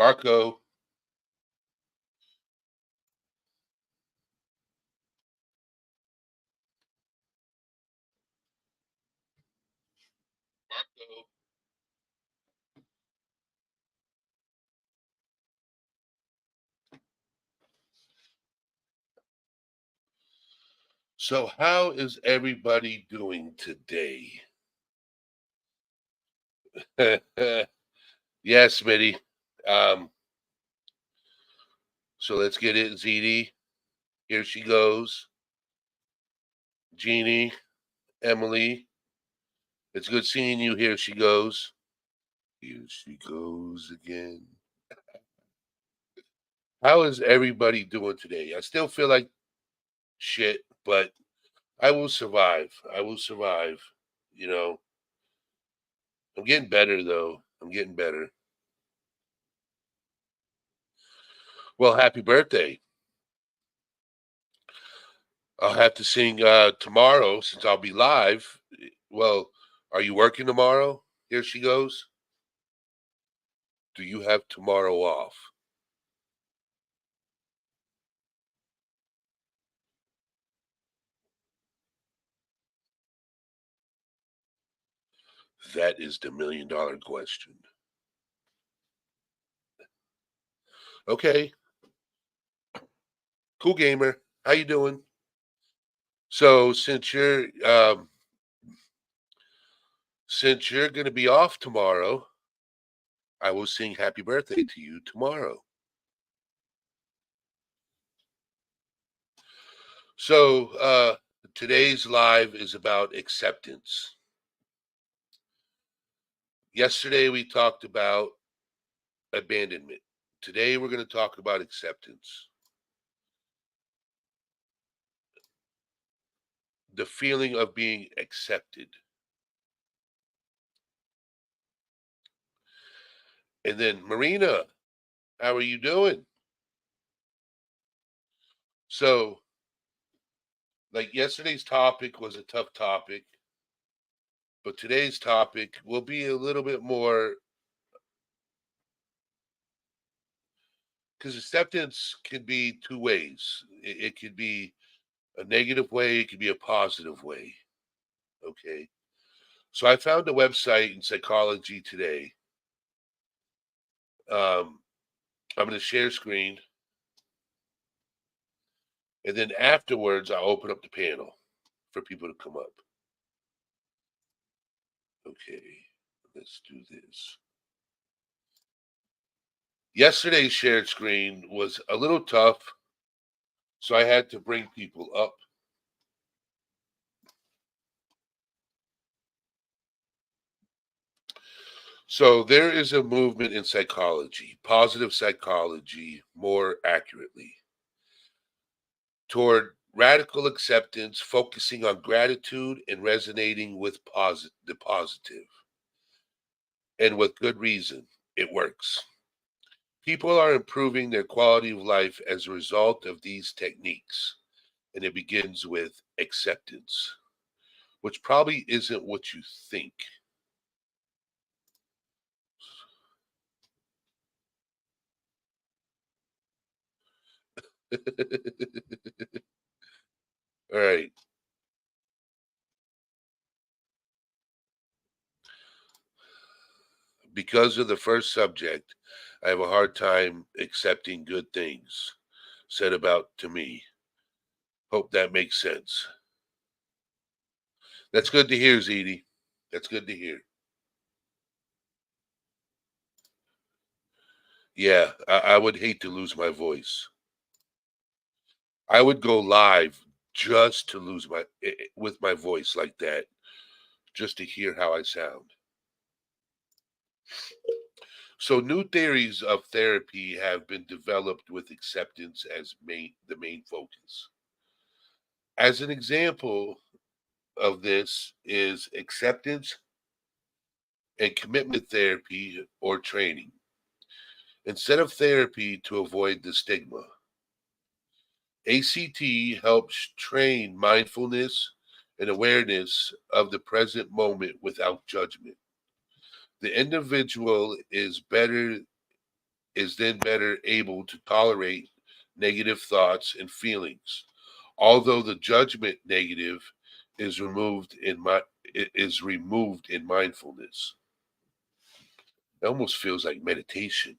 Marco. Marco. So, how is everybody doing today? Yes, Smitty. Um, so let's get it, ZD. Here she goes. Jeannie, Emily. It's good seeing you. Here she goes. Here she goes again. How is everybody doing today? I still feel like shit, but I will survive. I will survive. You know, I'm getting better though. I'm getting better. Well, happy birthday. I'll have to sing tomorrow since I'll be live. Well, are you working tomorrow? Here she goes. Do you have tomorrow off? That is the $1,000,000 question. Okay, cool gamer. How you doing? So since you're going to be off tomorrow, I will sing happy birthday to you tomorrow. So today's live is about acceptance. Yesterday we talked about abandonment. Today we're going to talk about acceptance. The feeling of being accepted. And then Marina, how are you doing? So, like yesterday's topic was a tough topic, but today's topic will be a little bit more because acceptance can be two ways. It could be a negative way, it could be a positive way. Okay. So I found a website in Psychology Today. I'm going to share screen. And then afterwards, I'll open up the panel for people to come up. Okay, let's do this. Yesterday's shared screen was a little tough, so I had to bring people up. So there is a movement in psychology, positive psychology, more accurately, toward radical acceptance, focusing on gratitude and resonating with the positive, and with good reason. It works. People are improving their quality of life as a result of these techniques, and it begins with acceptance, which probably isn't what you think. All right. Because of the first subject, I have a hard time accepting good things said about to me. Hope that makes sense. That's good to hear, ZD. That's good to hear. Yeah, I would hate to lose my voice. I would go live just to lose with my voice like that, just to hear how I sound. So new theories of therapy have been developed with acceptance as the main focus. As an example of this is acceptance and commitment therapy or training. Instead of therapy to avoid the stigma, ACT helps train mindfulness and awareness of the present moment without judgment. The individual is better is then better able to tolerate negative thoughts and feelings. Although the judgment negative is removed in mindfulness. It almost feels like meditation.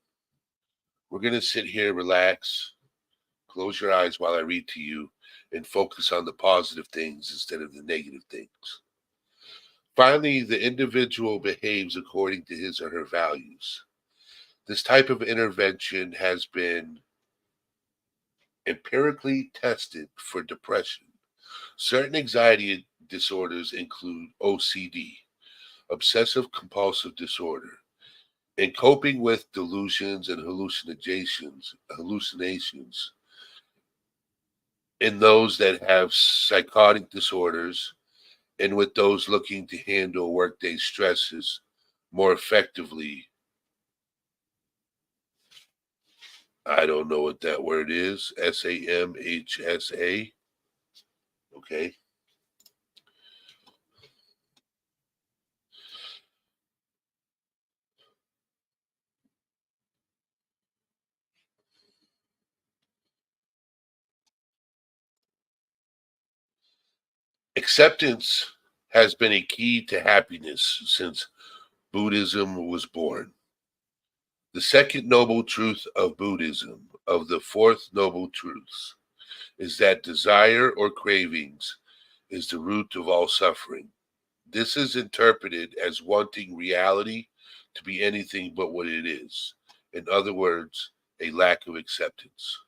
We're going to sit here, relax, close your eyes while I read to you, and focus on the positive things instead of the negative things. Finally, the individual behaves according to his or her values. This type of intervention has been empirically tested for depression. Certain anxiety disorders include OCD, obsessive compulsive disorder, and coping with delusions and hallucinations in those that have psychotic disorders and with those looking to handle workday stresses more effectively. I don't know what that word is. SAMHSA. Okay. Acceptance has been a key to happiness since Buddhism was born. The second noble truth of Buddhism, of the fourth noble truths, is that desire or cravings is the root of all suffering. This is interpreted as wanting reality to be anything but what it is. In other words, a lack of acceptance.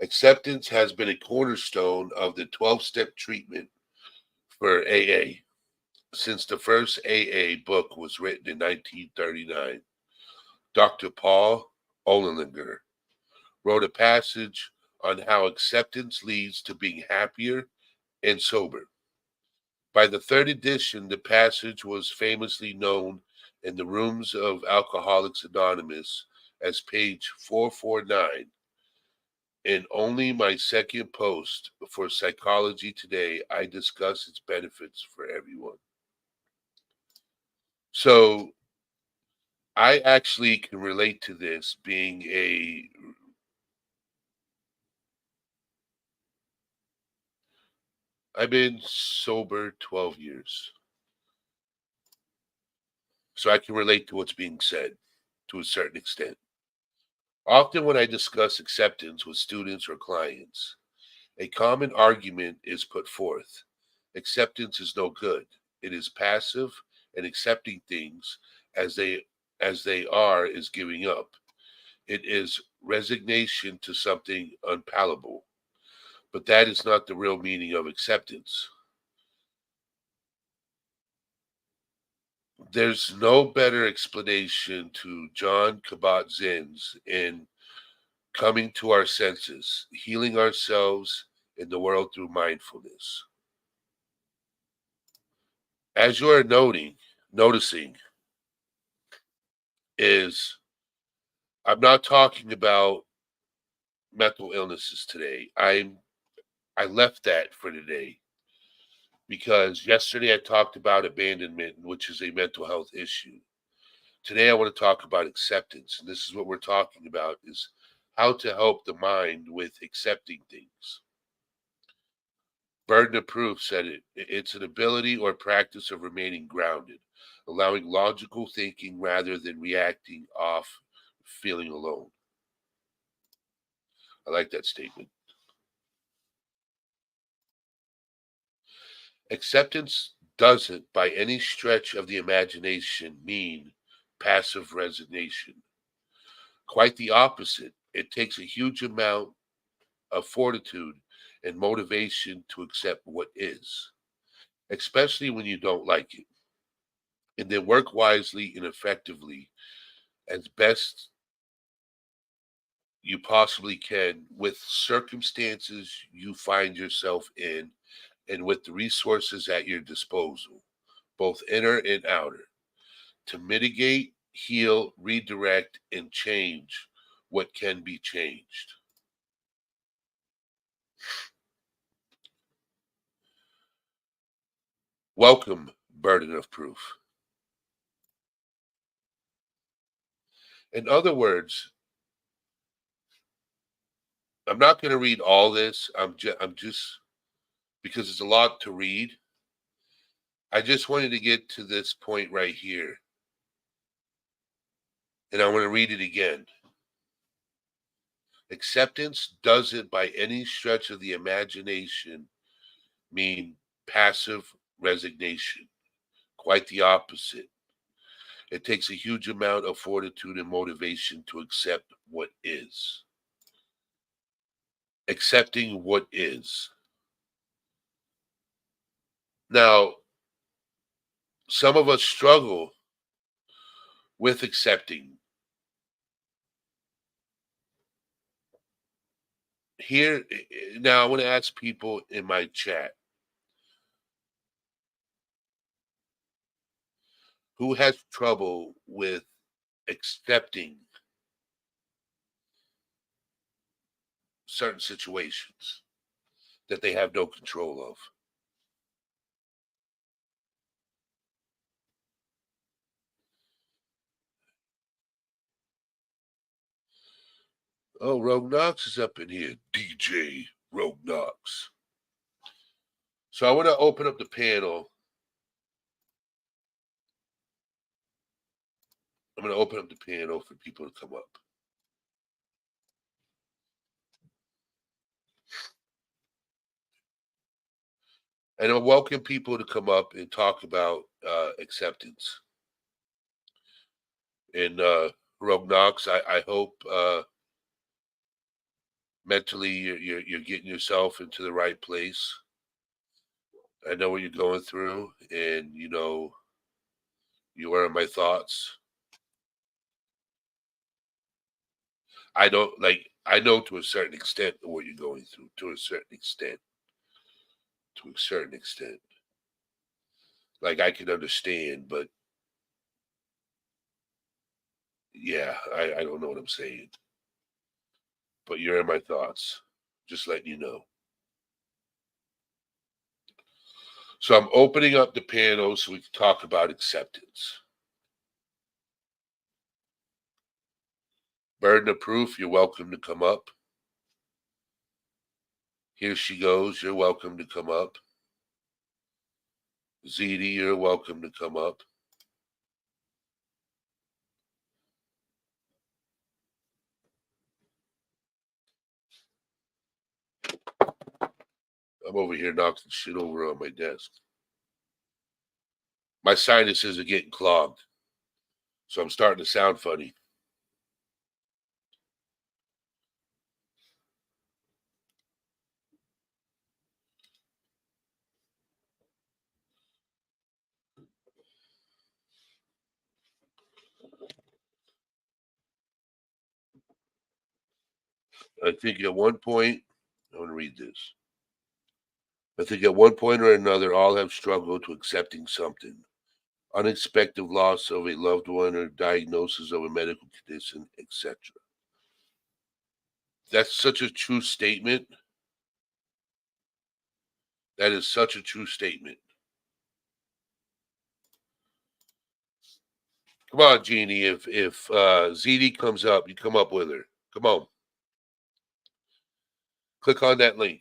Acceptance has been a cornerstone of the 12-step treatment for AA since the first AA book was written in 1939. Dr. Paul Ollinger wrote a passage on how acceptance leads to being happier and sober. By the third edition, the passage was famously known in the rooms of Alcoholics Anonymous as page 449. In only my second post for Psychology Today, I discuss its benefits for everyone. So I actually can relate to this being I've been sober 12 years. So I can relate to what's being said to a certain extent. Often when I discuss acceptance with students or clients, a common argument is put forth. Acceptance is no good. It is passive, and accepting things as they are is giving up. It is resignation to something unpalatable. But that is not the real meaning of acceptance. There's no better explanation to John Kabat-Zinn's in Coming to Our Senses, Healing Ourselves in the World Through Mindfulness. As you are noticing, is I'm not talking about mental illnesses today. I left that for today because yesterday I talked about abandonment, which is a mental health issue. Today I want to talk about acceptance, and this is what we're talking about: is how to help the mind with accepting things. Burden of Proof said it's an ability or practice of remaining grounded, allowing logical thinking rather than reacting off feeling alone. I like that statement. Acceptance doesn't, by any stretch of the imagination, mean passive resignation. Quite the opposite. It takes a huge amount of fortitude and motivation to accept what is, especially when you don't like it, and then work wisely and effectively as best you possibly can with circumstances you find yourself in and with the resources at your disposal, both inner and outer, to mitigate, heal, redirect, and change what can be changed. Welcome, Burden of Proof. In other words, I'm not going to read all this. I'm just because it's a lot to read. I just wanted to get to this point right here, and I want to read it again. Acceptance doesn't, by any stretch of the imagination, mean passive resignation. Quite the opposite. It takes a huge amount of fortitude and motivation to accept what is. Accepting what is. Now, some of us struggle with accepting. Here, now I want to ask people in my chat who has trouble with accepting certain situations that they have no control of. Oh, Rogue Knox is up in here. DJ Rogue Knox. So I want to open up the panel. I'm going to open up the panel for people to come up. And I welcome people to come up and talk about acceptance. And Rogue Knox, I hope mentally you're getting yourself into the right place. I know what you're going through, and you are in my thoughts. I don't like. I know to a certain extent what you're going through. To a certain extent. To a certain extent. Like I can understand, but yeah, I don't know what I'm saying. But you're in my thoughts. Just letting you know. So I'm opening up the panel so we can talk about acceptance. Burden of proof, you're welcome to come up. Here she goes. You're welcome to come up. ZD, you're welcome to come up. I'm over here knocking shit over on my desk. My sinuses are getting clogged. So I'm starting to sound funny. I think at one point, I want to read this. I think at one point or another, all have struggled to accepting something. Unexpected loss of a loved one or diagnosis of a medical condition, etc. That's such a true statement. That is such a true statement. Come on, Jeannie. If ZD comes up, you come up with her. Come on. Click on that link.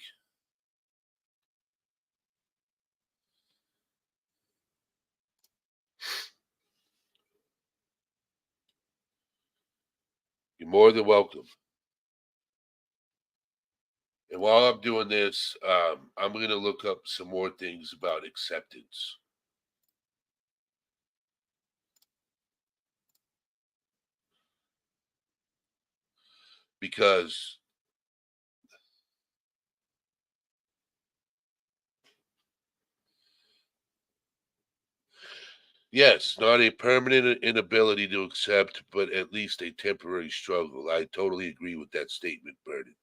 You're more than welcome. And while I'm doing this, I'm going to look up some more things about acceptance. Because, yes, not a permanent inability to accept, but at least a temporary struggle. I totally agree with that statement, Burden.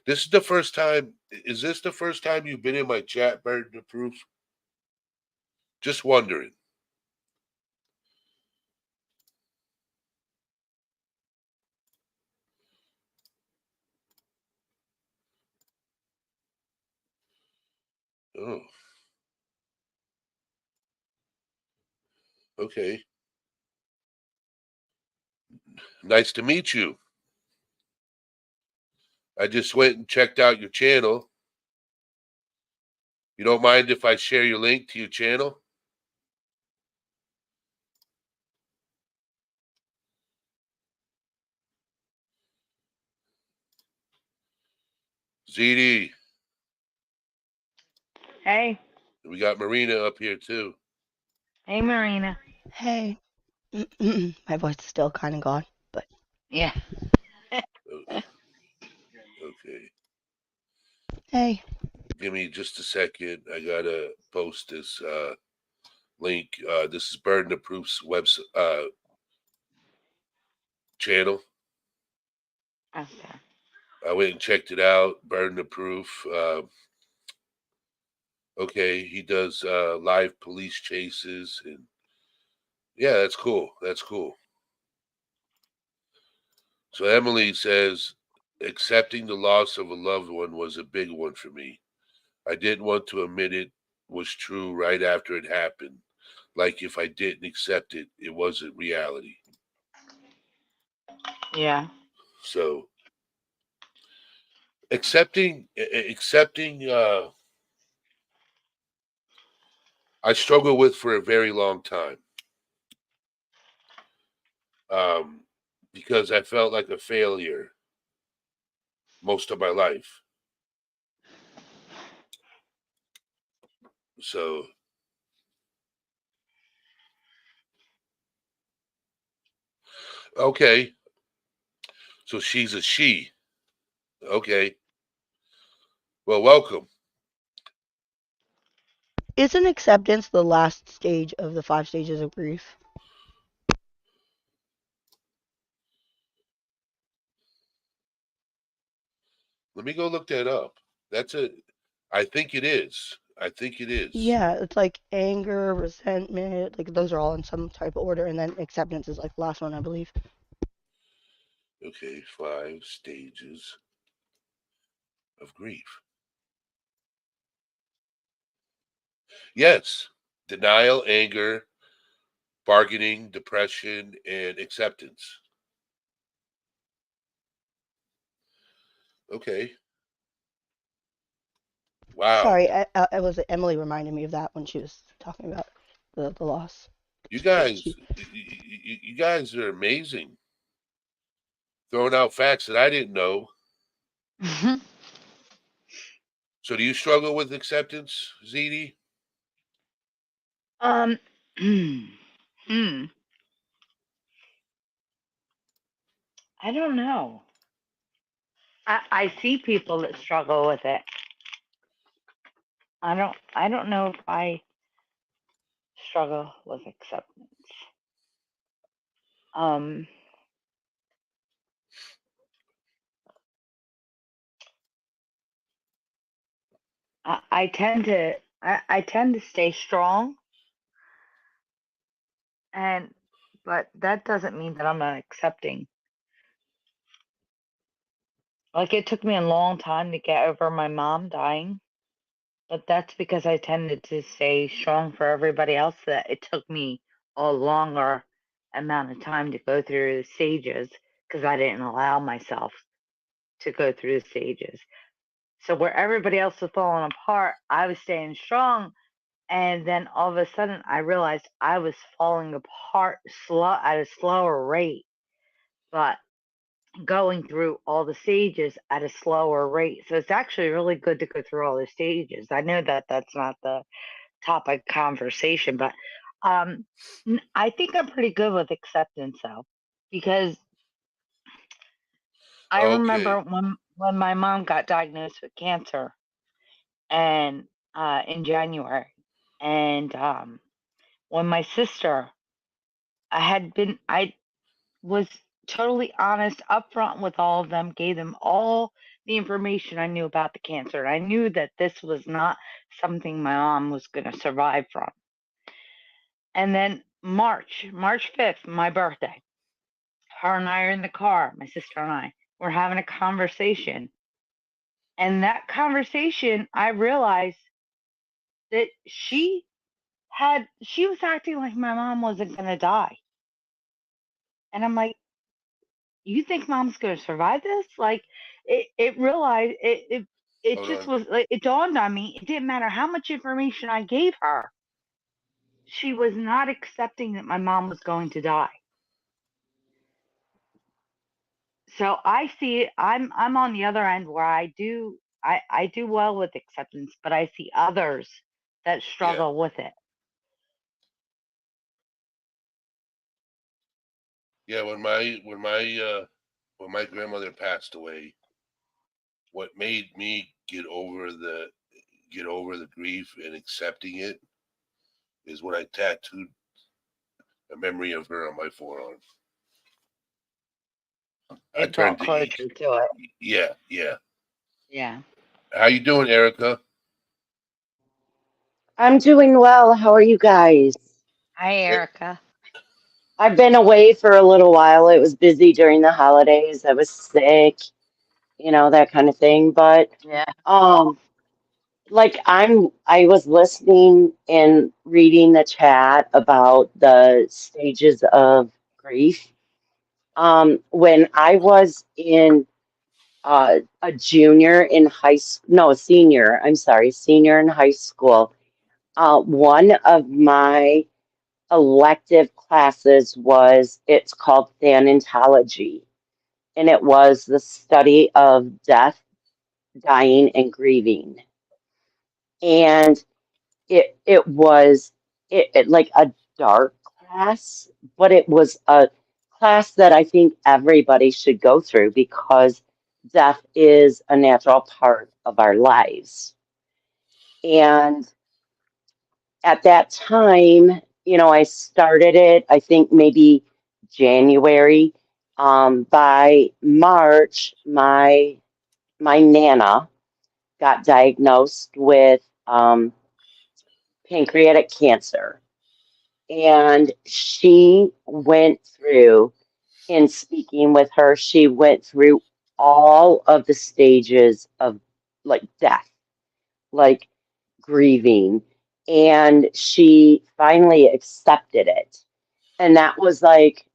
This is the first time. Is this the first time you've been in my chat, Burden of Proof? Just wondering. Oh, okay. Nice to meet you. I just went and checked out your channel. You don't mind if I share your link to your channel? ZD. Hey. We got Marina up here too. Hey, Marina. Hey. My voice is still kind of gone, but Yeah. Okay. hey. Give me just a second. I gotta post this link. This is Burden of Proof's website channel. Okay. I went and checked it out. Burden of Proof. Okay, he does live police chases, and yeah, that's cool. That's cool. So Emily says, accepting the loss of a loved one was a big one for me. I didn't want to admit it was true right after it happened. Like if I didn't accept it, it wasn't reality. Yeah. So accepting I struggled with for a very long time. Because I felt like a failure most of my life. So okay. So she's a she. Okay. Well, welcome. Isn't acceptance the last stage of the 5 stages of grief? Let me go look that up. I think it is. I think it is. Yeah, it's like anger, resentment, like those are all in some type of order, and then acceptance is like the last one, I believe. Okay, 5 stages of grief. Yes. Denial, anger, bargaining, depression, and acceptance. Okay. Wow. Sorry, I was Emily reminded me of that when she was talking about the loss. You guys, She, you guys are amazing. Throwing out facts that I didn't know. So, do you struggle with acceptance, ZD? hmm. I don't know. I see people that struggle with it. I don't know if I struggle with acceptance. Um I tend to I tend to stay strong, and but that doesn't mean that I'm not accepting. Like, it took me a long time to get over my mom dying, but that's because I tended to stay strong for everybody else, that it took me a longer amount of time to go through the stages because I didn't allow myself to go through the stages. So where everybody else was falling apart, I was staying strong. And then all of a sudden, I realized I was falling apart at a slower rate, but going through all the stages at a slower rate. So it's actually really good to go through all the stages. I know that that's not the topic conversation, but I think I'm pretty good with acceptance, though, because I Okay. remember when my mom got diagnosed with cancer, and in January, and when my sister, I was totally honest, upfront with all of them, gave them all the information I knew about the cancer. I knew that this was not something my mom was going to survive from. And then March 5th, my birthday, her and I are in the car, my sister and I, we're having a conversation. And that conversation, I realized that she was acting like my mom wasn't going to die. And I'm like, you think mom's going to survive this? Like, it realized, it Hold just on. was like, it dawned on me, it didn't matter how much information I gave her. She was not accepting that my mom was going to die. So I see I'm on the other end where I do well with acceptance, but I see others that Yeah. struggle with it. Yeah. When my grandmother passed away, what made me get over the grief and accepting it is when I tattooed a memory of her on my forearm. I It brought turned to closure to it. yeah, yeah. Yeah. How you doing, Erica? I'm doing well. How are you guys? Hi, Eh, Erica. I've been away for a little while. It was busy during the holidays. I was sick, that kind of thing. But Yeah. um I was listening and reading the chat about the stages of grief. When I was in a junior in high school, no, a senior, I'm sorry, senior in high school, one of my elective classes it's called thanatology, and it was the study of death, dying, and grieving. And it was it like a dark class, but it was a class that I think everybody should go through because death is a natural part of our lives. And at that time, I started it, I think maybe January. By March, my nana got diagnosed with pancreatic cancer. And she went through, in speaking with her, she went through all of the stages of like death, like grieving, and she finally accepted it. And that was like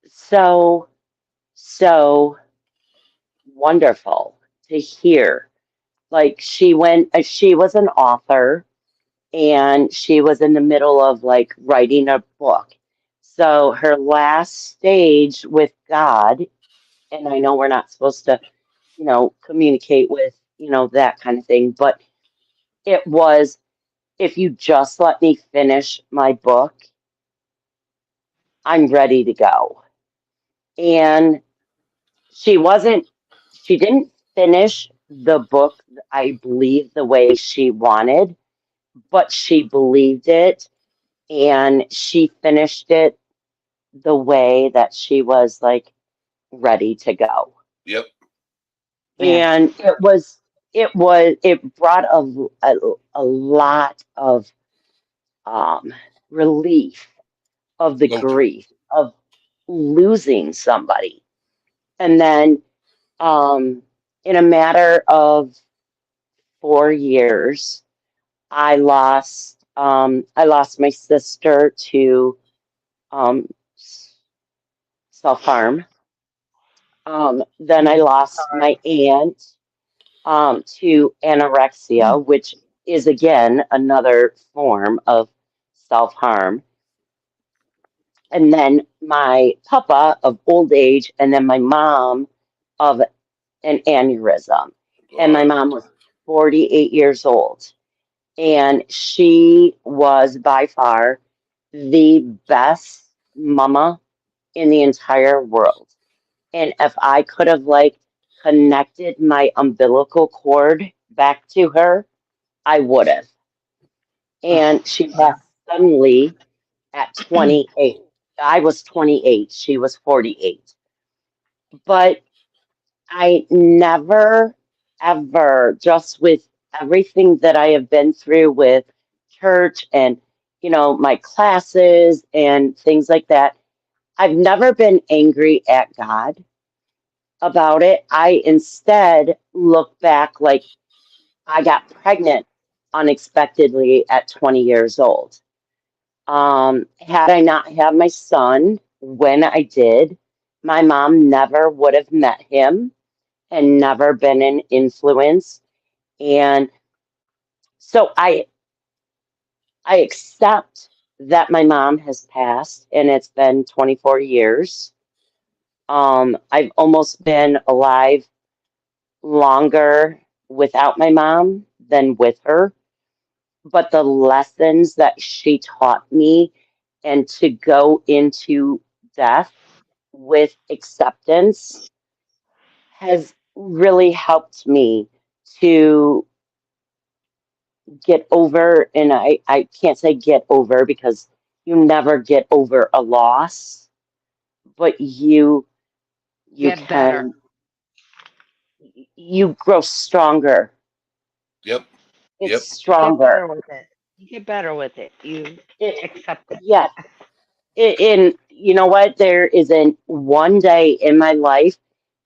so, so wonderful to hear. Like she was an author and she was in the middle of like writing a book. So her last stage with God, and I know we're not supposed to, communicate with, that kind of thing, but it was, if you just let me finish my book, I'm ready to go. And she wasn't, she didn't finish the book, I believe, the way she wanted, but she believed it and she finished it the way that she was like ready to go. Yep. Yeah. And it brought a lot of um, relief of the Closure. grief of losing somebody. And then um, in a matter of 4 years, I lost my sister to um, self-harm. Then I Mm, lost sorry. my aunt to Mm. anorexia, which is again another form of self-harm. And then my papa of old age, and then my mom of an aneurysm. And my God. mom was 48 years old. And she was by far the best mama in the entire world. And if I could have like connected my umbilical cord back to her, I would have. Oh, And she passed suddenly at 28. I was 28. She was 48. But I never, ever, just with everything that I have been through with church and, my classes and things like that, I've never been angry at God about it. I instead look back like I got pregnant unexpectedly at 20 years old. Had I not had my son when I did, my mom never would have met him and never been an influence. And so I accept that my mom has passed and it's been 24 years. I've almost been alive longer without my mom than with her. But the lessons that she taught me and to go into death with acceptance has really helped me to get over, and I can't say get over because you never get over a loss, but you Get better. can you grow stronger. Yep. It's Yep. You get stronger. better with it. You get better with it. You It accept it. yeah. And you know what? There isn't one day in my life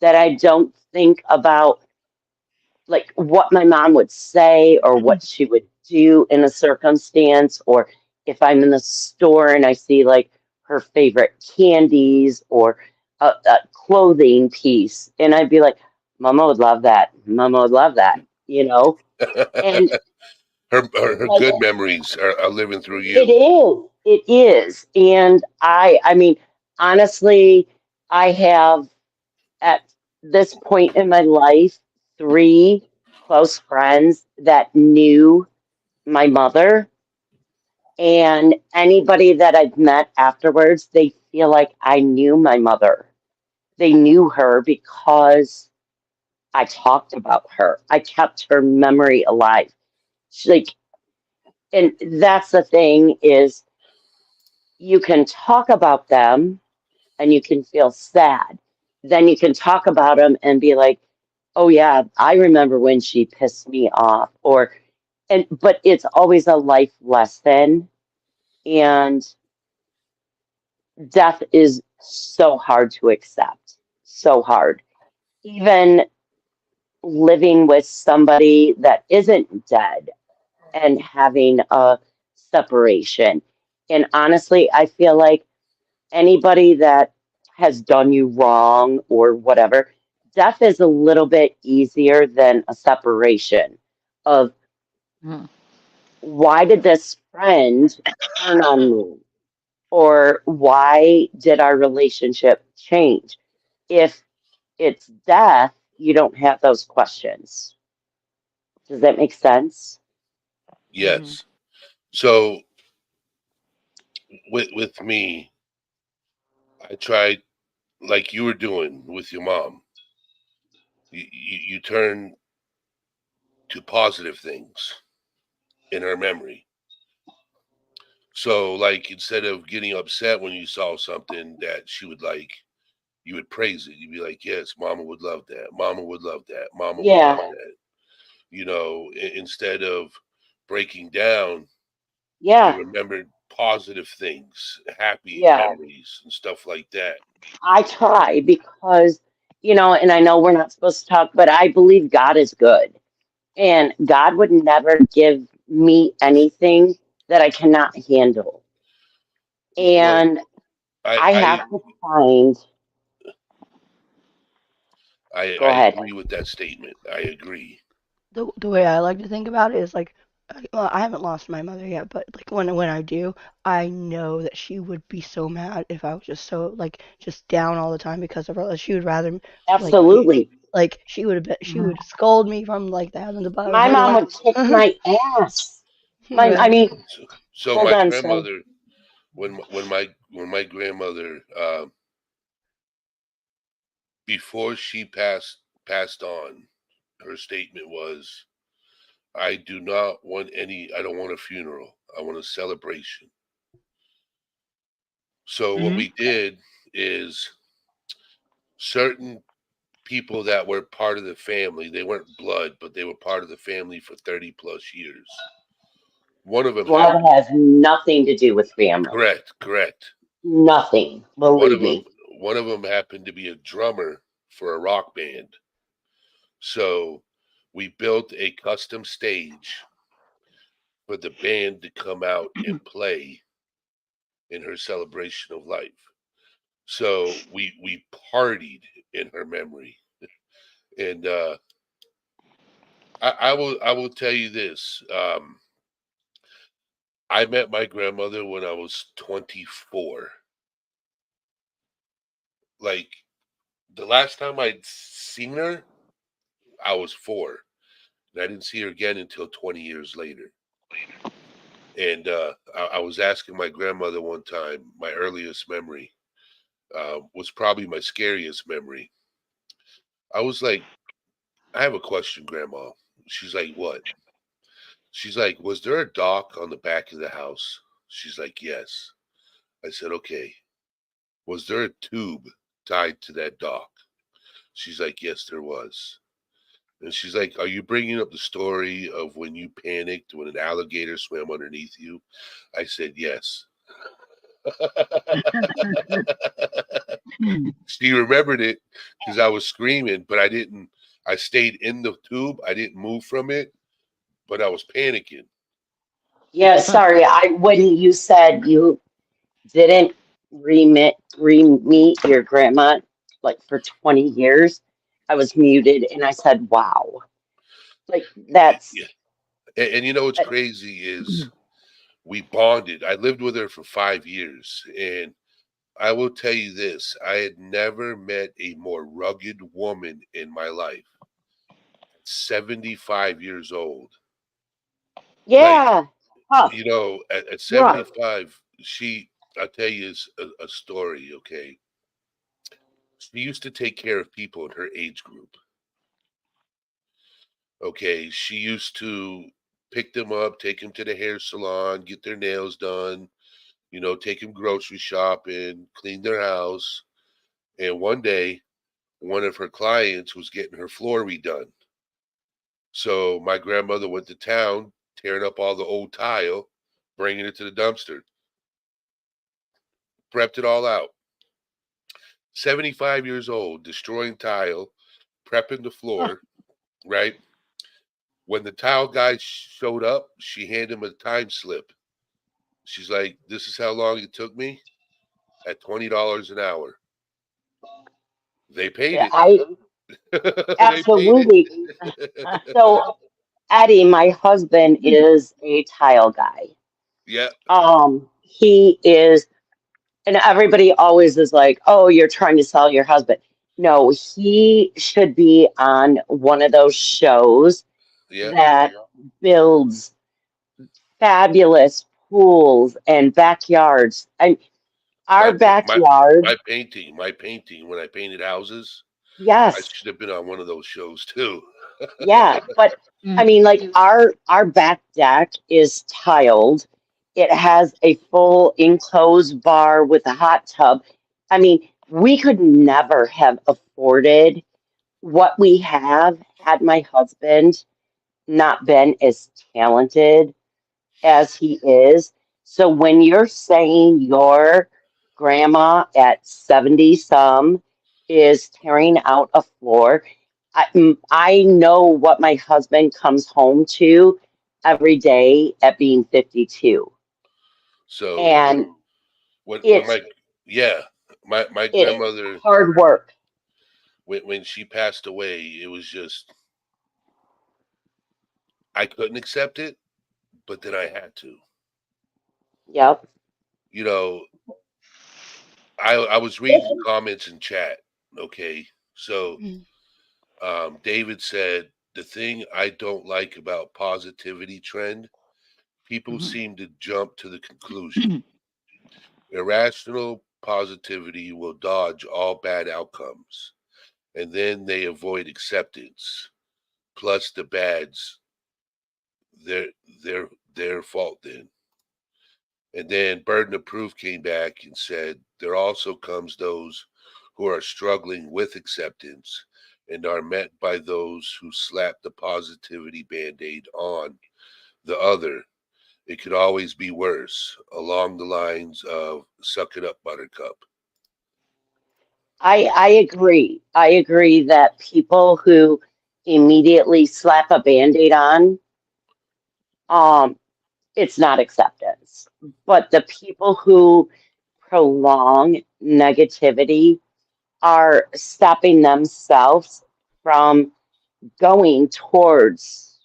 that I don't think about like what my mom would say or what she would do in a circumstance, or if I'm in the store and I see like her favorite candies or a clothing piece, and I'd be like, Mama would love that. Mama would love that, you know? And her like good memories are living through it you. is, it is. And I mean, honestly, I have at this point in my life, three close friends that knew my mother. And anybody that I've met afterwards, they feel like I knew my mother. They knew her because I talked about her. I kept her memory alive. She, like, and that's the thing is you can talk about them and you can feel sad. Then you can talk about them and be like, oh yeah, I remember when she pissed me off, or and but it's always a life lesson, and death is so hard to accept. So hard. Even living with somebody that isn't dead and having a separation. And honestly, I feel like anybody that has done you wrong or whatever, death is a little bit easier than a separation of Mm. why did this friend turn on me? Or why did our relationship change? If it's death, you don't have those questions. Does that make sense? Mhm. Yes. So with me, I tried like you were doing with your mom. You turn to positive things in her memory. So like instead of getting upset when you saw something that she would like, you would praise it. You'd be like, "Yes, Mama would love that. Mama would love that. Mama would love Yeah, that." You know, instead of breaking down, you yeah, remembered positive things, happy yeah. memories, and stuff like that. I try because, and I know we're not supposed to talk, but I believe God is good. And God would never give me anything that I cannot handle. Well, And I I I have to find, I, go I ahead. agree with that statement. I agree. The way I like to think about it is like, well, I haven't lost my mother yet, but like when I do, I know that she would be so mad if I was just so like just down all the time because of her. Like, she would rather like me, Absolutely. like she would scold me from like the heavens above. My Her mom like, would kick my ass. I but mean, So hold my on, son. grandmother, when my grandmother, before she passed on, her statement was, "I do not want any. I don't want a funeral. I want a celebration." So what Mhm. we did is certain people that were part of the family, they weren't blood, but they were part of the family for 30 plus years. One of them Blood happened. has nothing to do with family. Correct. Nothing. One of Believe them, me. one of them happened to be a drummer for a rock band. So we built a custom stage for the band to come out and play in her celebration of life. So we partied in her memory. And I will tell you this. I met my grandmother when I was 24. Like the last time I'd seen her, I was 4. And I didn't see her again until 20 years later. And I was asking my grandmother one time, my earliest memory was probably my scariest memory. I was like, I have a question, Grandma. She's like, what? She's like, was there a dock on the back of the house? She's like, yes. I said, okay. Was there a tube tied to that dock? She's like, yes, there was. And she's like, are you bringing up the story of when you panicked when an alligator swam underneath you? I said, yes. She remembered it because I was screaming, but I didn't. I stayed in the tube. I didn't move from it, but I was panicking. Yeah, sorry. I when you said you didn't re-meet your grandma like for 20 years, I was muted and I said, "Wow." Like Yeah. that's And you know what's crazy is we bonded. I lived with her for 5 years, and I will tell you this: I had never met a more rugged woman in my life. 75 years old. Like, yeah, tough, at rough. 75, I'll tell you a story, okay? She used to take care of people in her age group. Okay. She used to pick them up, take them to the hair salon, get their nails done, take them grocery shopping, clean their house. And one day, one of her clients was getting her floor redone. So my grandmother went to town, tearing up all the old tile, bringing it to the dumpster, prepped it all out. 75 years old, destroying tile, prepping the floor, right? When the tile guy showed up, she handed him a time slip. She's like, "This is how long it took me at $20 an hour." They paid Yeah, it. I They paid absolutely. it. So Eddie, my husband is a tile guy. Yeah, He is, and everybody always is like, "Oh, you're trying to sell your husband." No, he should be on one of those shows yeah. that builds fabulous pools and backyards. And our My my backyard, my painting. When I painted houses, I yes, should have been on one of those shows too. yeah, but I mean, like our back deck is tiled. It has a full enclosed bar with a hot tub. I mean, we could never have afforded what we have had my husband not been as talented as he is. So when you're saying your grandma at 70 some is tearing out a floor, I know what my husband comes home to every day at being 52. So And when it's my yeah, my it's grandmother, hard work. when she passed away, it was just I couldn't accept it, but then I had to. Yep. You know, I was reading comments in chat. Okay, so Mm. David said the thing I don't like about positivity trend, people seem to jump to the conclusion. Irrational positivity will dodge all bad outcomes, and then they avoid acceptance. Plus the bads, their their fault then. And then Burden of Proof came back and said there also comes those who are struggling with acceptance and are met by those who slap the positivity band-aid on the other. It could always be worse, along the lines of suck it up, buttercup. I agree. I agree that people who immediately slap a band-aid on, um, it's not acceptance. But the people who prolong negativity are stopping themselves from going towards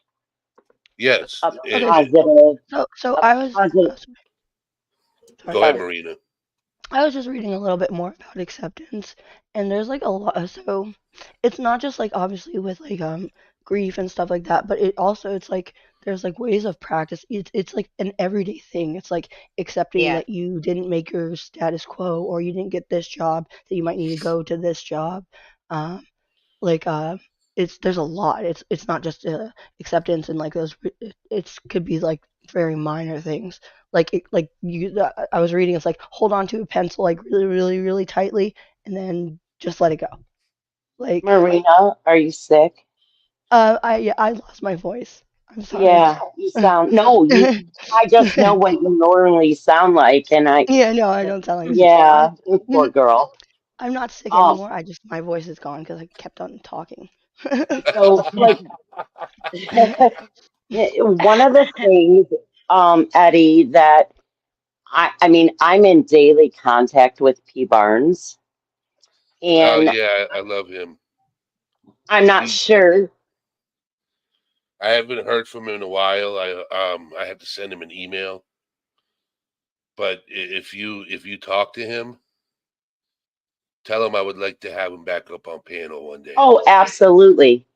Yes. a Okay, positive, so a I was positive. sorry. Go ahead, Sorry. Marina. I was just reading a little bit more about acceptance, and there's like a lot. So it's not just like obviously with like grief and stuff like that, but it also it's like there's like ways of practice. It's like an everyday thing. It's like accepting Yeah. that you didn't make your status quo or you didn't get this job, that you might need to go to this job. Um, like it's there's a lot. It's not just acceptance and like those. It's could be like very minor things. Like you, I was reading. It's like hold on to a pencil like really really really tightly and then just let it go. Like Marina, are you sick? I lost my voice. I'm sorry. Yeah, you sound, no, you, I just know what you normally sound like, and Yeah, no, I don't sound like this. yeah, poor girl. I'm not sick Um, anymore. I just my voice is gone because I kept on talking. so like, one of the things, Eddie, that I mean, I'm in daily contact with P. Barnes, Oh and yeah, I love him. I'm not He, sure. I haven't heard from him in a while. I had to send him an email. But if you talk to him, tell him I would like to have him back up on panel one day. Oh, absolutely.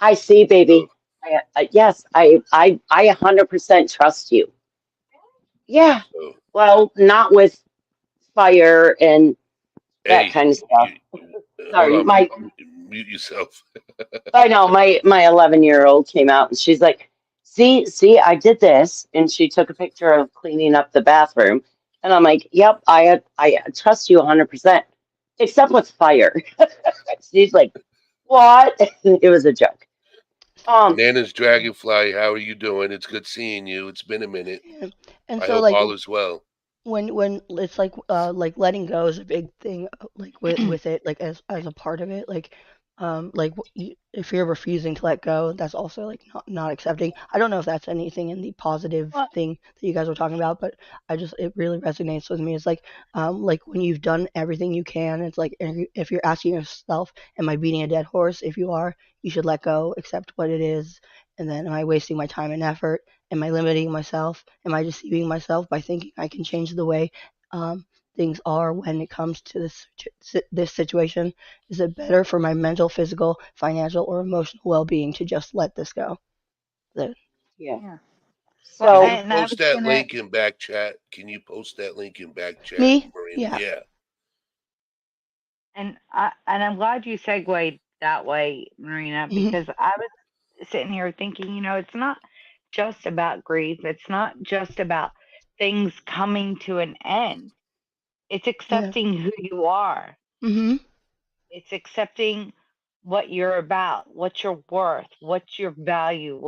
I see, So, baby. Yes, I 100% trust you. Yeah. so Well, not with fire and that hey, kind of stuff. hold Sorry, on, my mute yourself. I know my 11-year-old came out and she's like, see, I did this, and she took a picture of cleaning up the bathroom, and I'm like, yep, I trust you 100%, except with fire. She's like, what? It was a joke. Um, Nana's Dragonfly, how are you doing? It's good seeing you. It's been a minute. Yeah. And I so hope like all is well. when it's like letting go is a big thing like with it like as a part of it like if you're refusing to let go that's also like not accepting. I don't know if that's anything in the positive Well, thing that you guys were talking about, but I just it really resonates with me. It's like when you've done everything you can, it's like if you're asking yourself, am I beating a dead horse? If you are, you should let go, accept what it is, and then am I wasting my time and effort? Am I limiting myself? Am I deceiving myself by thinking I can change the way um, things are when it comes to this situation? Is it better for my mental, physical, financial, or emotional well-being to just let this go? The- yeah. yeah. Well, Can So you and I post was that gonna, link in back chat? Can you post that link in back chat, Me? Marina? Yeah. Yeah. and I'm glad you segued that way, Marina, Mhm. because I was sitting here thinking, it's not just about grief. It's not just about things coming to an end. It's Yeah. accepting who you are. Mhm. It's accepting what you're about, what you're worth, what's your value,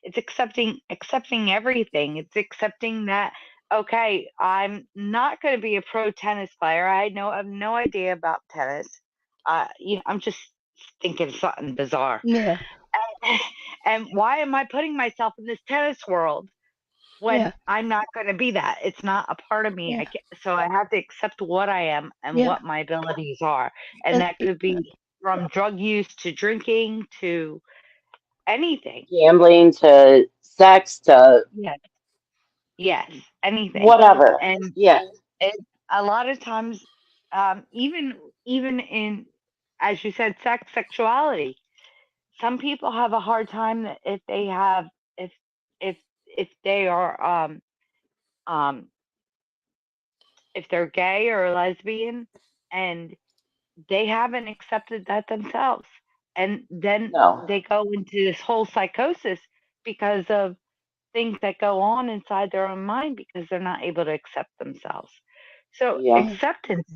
it's accepting everything. It's accepting that okay, I'm not going to be a pro tennis player. I have no idea about tennis. I'm just thinking something bizarre. Yeah. And why am I putting myself in this tennis world when Yeah. I'm not going to be that? It's not a part of me. Yeah. So I have to accept what I am and Yeah. what my abilities are. And And that could be from drug use to drinking to anything. gambling to sex to Yes. Yes. Anything. whatever. And Yeah. it, a lot of times, even in, as you said, sexuality, some people have a hard time that if if if they are um if they're gay or lesbian and they haven't accepted that themselves, and then No. they go into this whole psychosis because of things that go on inside their own mind because they're not able to accept themselves. So Yeah. yeah. acceptance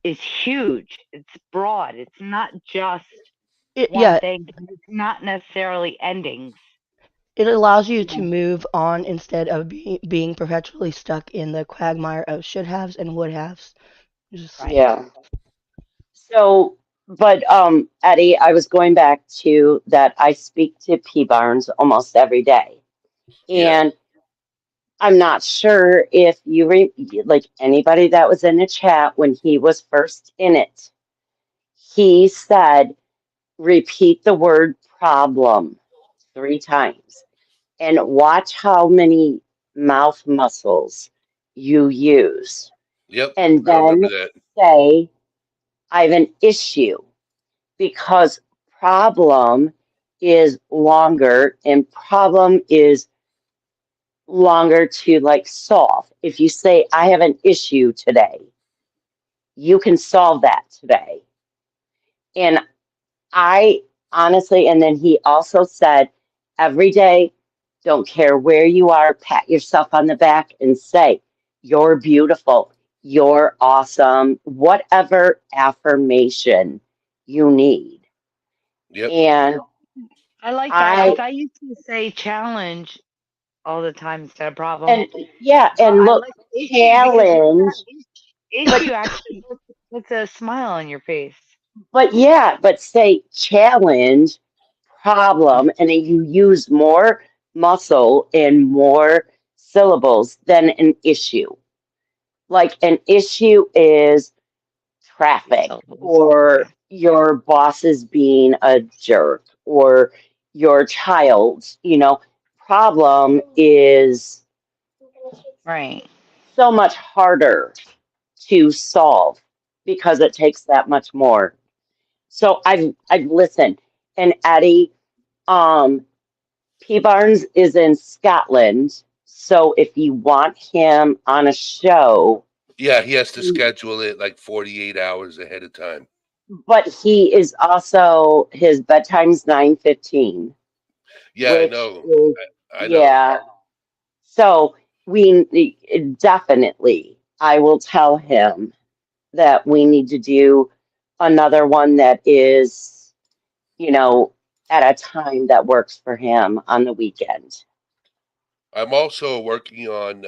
is huge. It's broad. It's not just one Yeah. thing. It's not necessarily endings. It allows you to Yeah. move on instead of being perpetually stuck in the quagmire of should haves and would haves. Just Right. Yeah. So, but Eddie, I was going back to that I speak to P Barnes almost every day. Yeah. And I'm not sure if like anybody that was in the chat when he was first in it, he said, repeat the word problem 3 times and watch how many mouth muscles you use. Yep, And I remember then that. say, I have an issue, because problem is longer and problem is longer to like solve. If you say, I have an issue today, you can solve that today. And I honestly, and then he also said, every day, don't care where you are, pat yourself on the back and say, you're beautiful, you're awesome, whatever affirmation you need. Yep. And I like that I, because I used to say challenge all the time instead of problem. and yeah, But and I look, like issue because challenge, issue actually puts a smile on your face. but yeah, but say challenge, problem, and then you use more muscle and more syllables than an issue. Like an issue is traffic, Syllables. or Yeah. your boss is being a jerk, or your child, problem is Right. so much harder to solve because it takes that much more. So I've listened. And Eddie, um, P Barnes is in Scotland. So if you want him on a show, Yeah, he has to he- schedule it like 48 hours ahead of time. but he is also, his bedtime's 9:15, Yeah, I which know. is, I know. yeah. So we definitely, I will tell him that we need to do another one that is, you know, at a time that works for him on the weekend. I'm also working on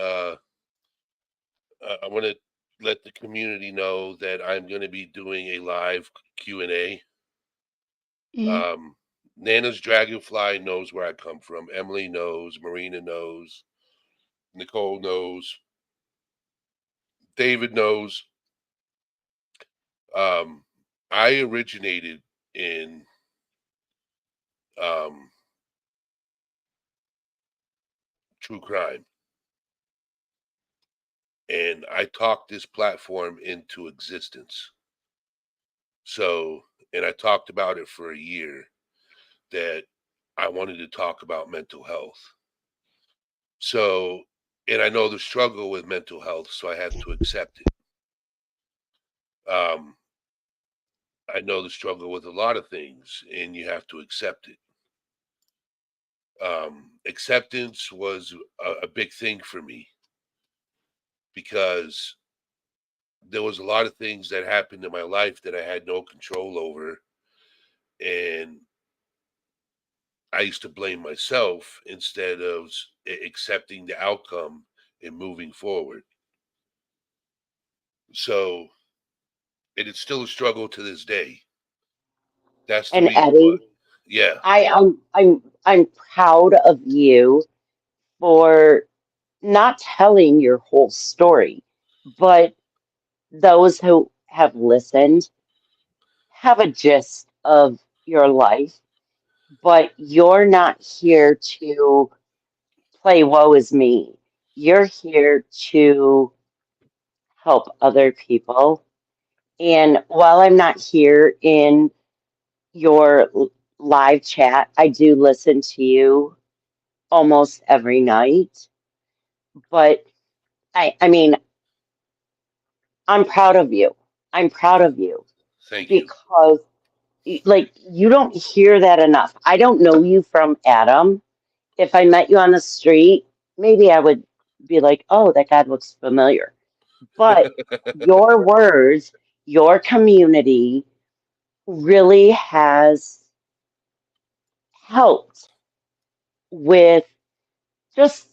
I want to let the community know that I'm going to be doing a live Q&A. Mhm. Nana's Dragonfly knows where I come from. Emily knows, Marina knows, Nicole knows, David knows. Um, I originated in um, true crime, and I talked this platform into existence. So, and I talked about it for a year, that I wanted to talk about mental health. So, and I know the struggle with mental health, so I have to accept it. I know the struggle with a lot of things, and you have to accept it. Acceptance was a big thing for me, because there was a lot of things that happened in my life that I had no control over, and I used to blame myself instead of accepting the outcome and moving forward. So it is still a struggle to this day. That's the And reason why. Eddie, Yeah. I'm proud of you for not telling your whole story, but those who have listened have a gist of your life, but you're not here to play woe is me. You're here to help other people. And while I'm not here in your live chat, I do listen to you almost every night. But I mean, I'm proud of you. I'm proud of you Thank you. because like you don't hear that enough. I don't know you from Adam. If I met you on the street, maybe I would be like, "Oh, that guy looks familiar." But your words, your community really has helped with just,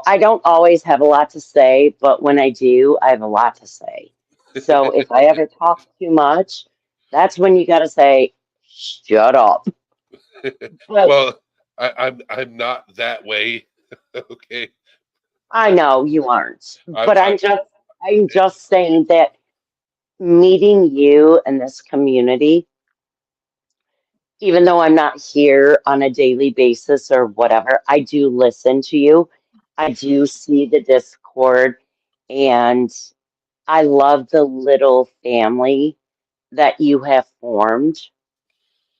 I don't always have a lot to say, but when I do, I have a lot to say. So if I ever talk too much, that's when you got to say, shut up. But Well, I'm not that way. Okay. I know you aren't, I, but I I'm just saying that meeting you in this community, even though I'm not here on a daily basis or whatever, I do listen to you. I do see the Discord, and I love the little family that you have formed.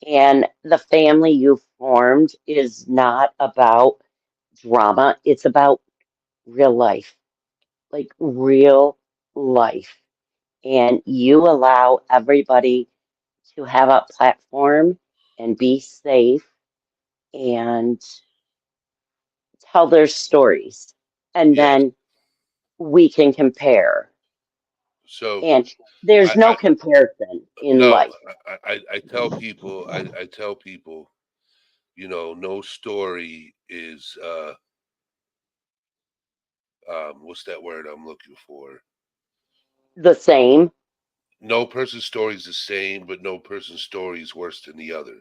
And the family you formed is not about drama, it's about real life, like real life. And you allow everybody to have a platform and be safe and tell their stories. And yes. then we can compare. So And there's I no comparison in no, life. I tell people, I tell people, no story is what's that word I'm looking for? The same. No person's story is the same, but no person's story is worse than the other.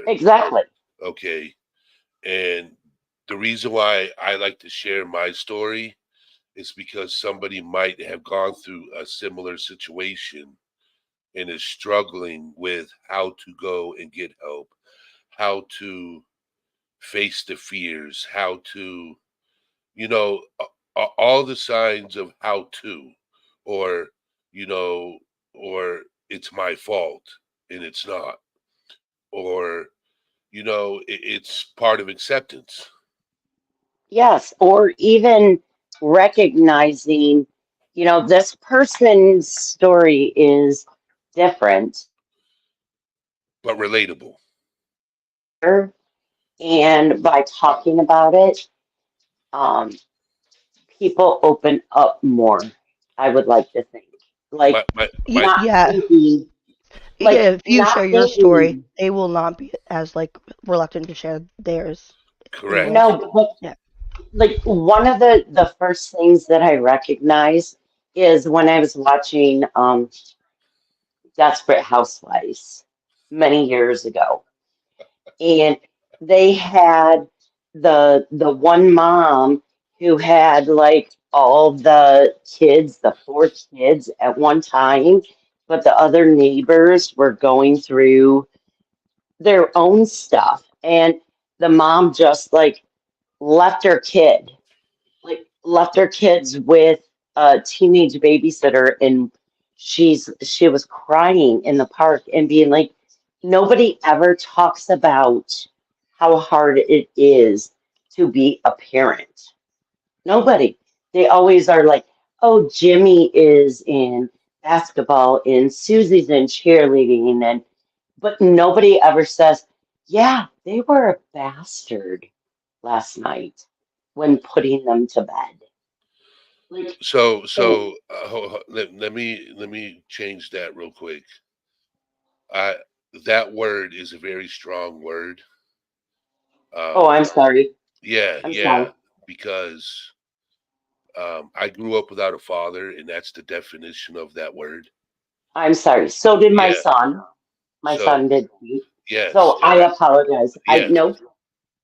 Exactly. Okay. And the reason why I like to share my story is because somebody might have gone through a similar situation and is struggling with how to go and get help, how to face the fears, how to, all the signs of how to, or, you know, or it's my fault and it's not, or, it's part of acceptance, Yes. Or even recognizing, this person's story is different. but relatable. And by talking about it, um, people open up more, I would like to think. Like, My, not Yeah, thinking, yeah. If you share not your story, thinking, they will not be as like reluctant to share theirs. They will. correct. no, but Yeah. like one of the first things that I recognize is when I was watching Desperate Housewives many years ago. And they had the one mom who had like all the kids, the four kids at one time, but the other neighbors were going through their own stuff. And the mom just like left her kid, like left her kids with a teenage babysitter, and she was crying in the park and being like, nobody ever talks about how hard it is to be a parent. Nobody. They always are like, oh, Jimmy is in basketball and Susie's in cheerleading, and but nobody ever says, yeah, they were a bastard last night when putting them to bed. Like, and Let me change that real quick. I That word is a very strong word. oh, Um, I'm sorry. yeah, I'm yeah, sorry. because I grew up without a father, and that's the definition of that word. I'm sorry. So did my Yeah. son. My So son did too. yes, So I apologize. I yes, know,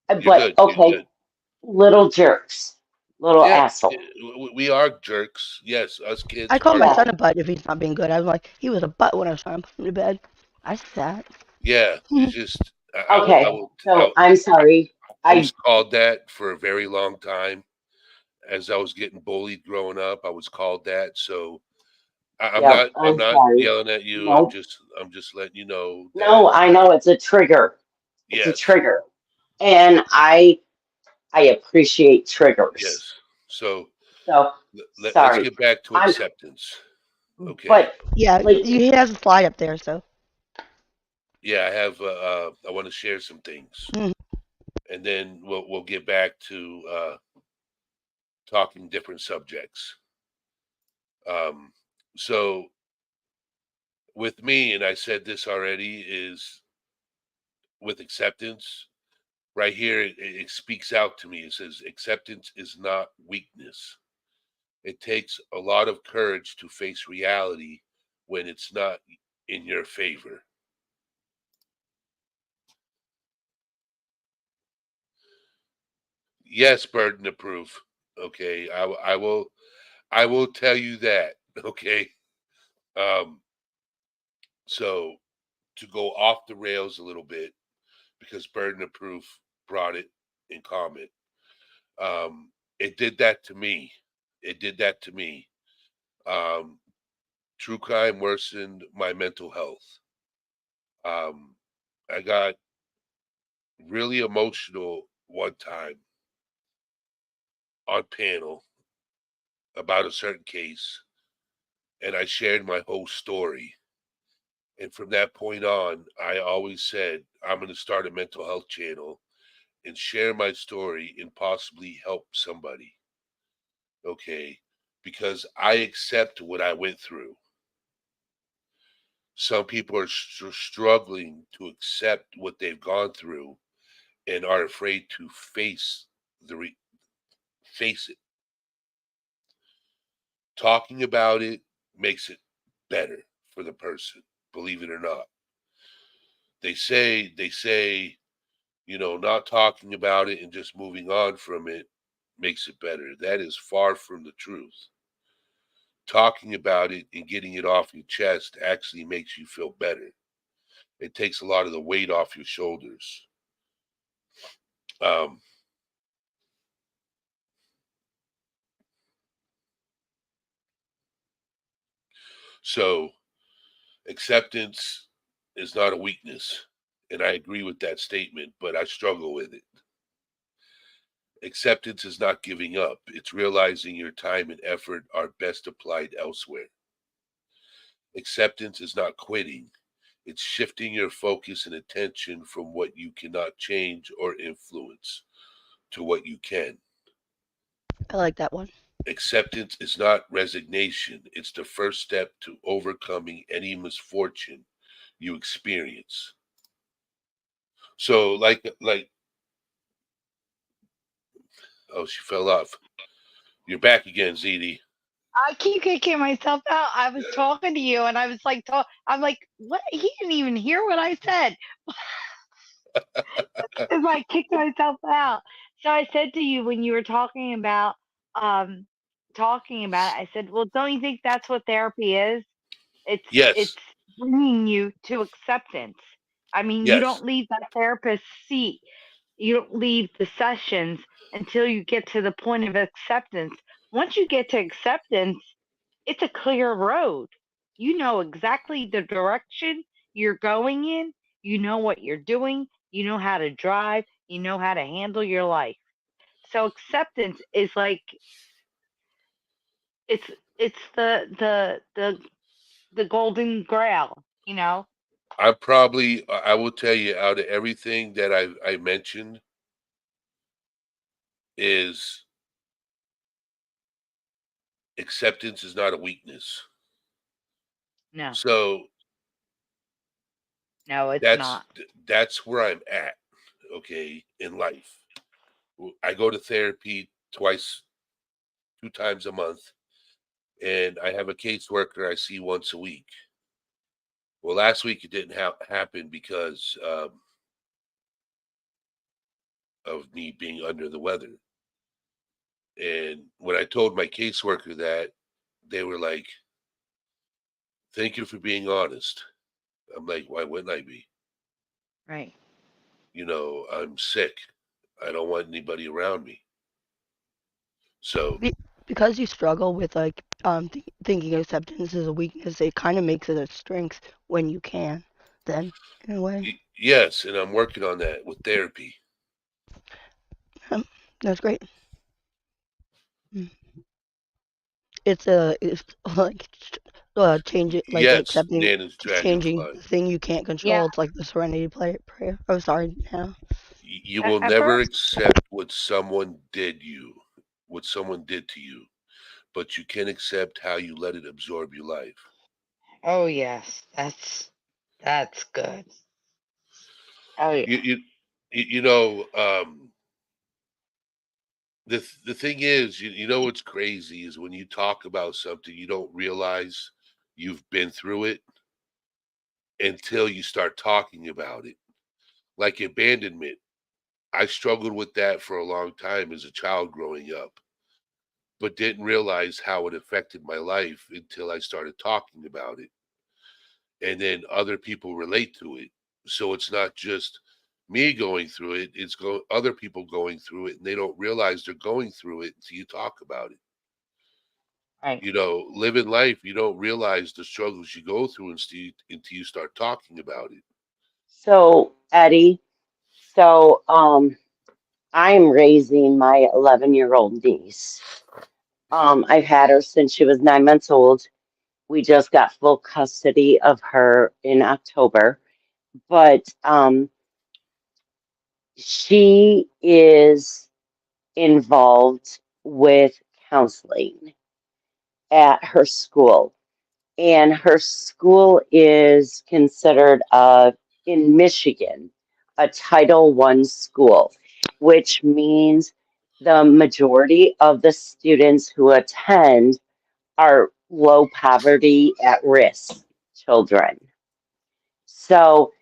you're but good. You're okay, good. little jerks, little Yeah, asshole. we are jerks. Yes, us I kids call are. my Yeah. son a butt if he's not being good. I was like, he was a butt when I was trying to put him to bed. I said Yeah, it's that. just Okay. So I'm sorry. I was I called that for a very long time. As I was getting bullied growing up, I was called that. So yeah. I'm I'm not sorry. yelling at you. No. I'm just letting you know that No. I know it's a trigger. It's a yes, trigger, and I appreciate triggers. yes. So So let's sorry. get back to I'm. acceptance. Okay. But Yeah, like, he has a slide up there, so. Yeah, I want to share some things, Mm. and then we'll get back to talking different subjects. Um, so with me, and I said this already, is with acceptance. Right here, it speaks out to me. It says acceptance is not weakness. It takes a lot of courage to face reality when it's not in your favor. Yes, burden of proof. Okay, I will tell you that. Okay, um, so to go off the rails a little bit because burden of proof brought it in comment. It did that to me. It did that to me. Um, True crime worsened my mental health. Um, I got really emotional one time on panel about a certain case, and I shared my whole story. And from that point on, I always said, I'm going to start a mental health channel and share my story and possibly help somebody. Okay. Because I accept what I went through. Some people are struggling to accept what they've gone through and are afraid to face it. Talking about it makes it better for the person, believe it or not. They say, not talking about it and just moving on from it makes it better. That is far from the truth. Talking about it and getting it off your chest actually makes you feel better. It takes a lot of the weight off your shoulders. Um, so acceptance is not a weakness. And I agree with that statement, but I struggle with it. Acceptance is not giving up. It's realizing your time and effort are best applied elsewhere. Acceptance is not quitting. It's shifting your focus and attention from what you cannot change or influence to what you can. I like that one. Acceptance is not resignation. It's the first step to overcoming any misfortune you experience. So oh, she fell off. You're back again, ZD. I keep kicking myself out. I was talking to you and I was like, I'm like, what? He didn't even hear what I said. It's like kicked myself out. So I said to you when you were um talking about it, I said, well, don't you think that's what therapy is? It's Yes, bringing you to acceptance. I mean, you yes. don't leave that therapist's seat. You don't leave the sessions until you get to the point of acceptance. Once you get to acceptance, it's a clear road. You know exactly the direction you're going in. You know what you're doing. You know how to drive. You know how to handle your life. So acceptance is like it's it's the golden grail, you know? I will tell you out of everything that I mentioned is acceptance is not a weakness. No, So no, it's not. that's where I'm at, okay, in life. I go to therapy twice, 2 times a month, and I have a caseworker I see once a week. Well, last week it didn't happen because of me being under the weather. And when I told my caseworker that, they were like, "Thank you for being honest." I'm like, "Why wouldn't I be? Right. I'm sick. I don't want anybody around me." So, Be- because you struggle with like thinking acceptance is a weakness, it kind of makes it a strength when you can. Then, in a way, yes, and I'm working on that with therapy. um, that's great. Mm. It's like change it, like Yes, accepting, Nana's just changing dragonfly. the thing you can't Yeah. control. It's like the Serenity prayer. Oh, sorry, Hannah. You will At never first, accept what someone did to you, but you can accept how you let it absorb your life. oh yes, that's good. Oh You yeah. you you know the thing is, you know what's crazy is when you talk about something you don't realize you've been through it until you start talking about it. Like abandonment. I struggled with that for a long time as a child growing up. but didn't realize how it affected my life until I started talking about it. And then other people relate to it. So it's not just me going through it, it's other people going through it, and they don't realize they're going through it until you talk about it. Right. Living life, you don't realize the struggles you go through until you start talking about it. So, Eddie, so I'm raising my 11-year-old niece. I've had her since she was 9 months old. We just got full custody of her in October, but she is involved with counseling at her school. And her school is considered in Michigan a Title I school, which means the majority of the students who attend are low poverty at risk children. So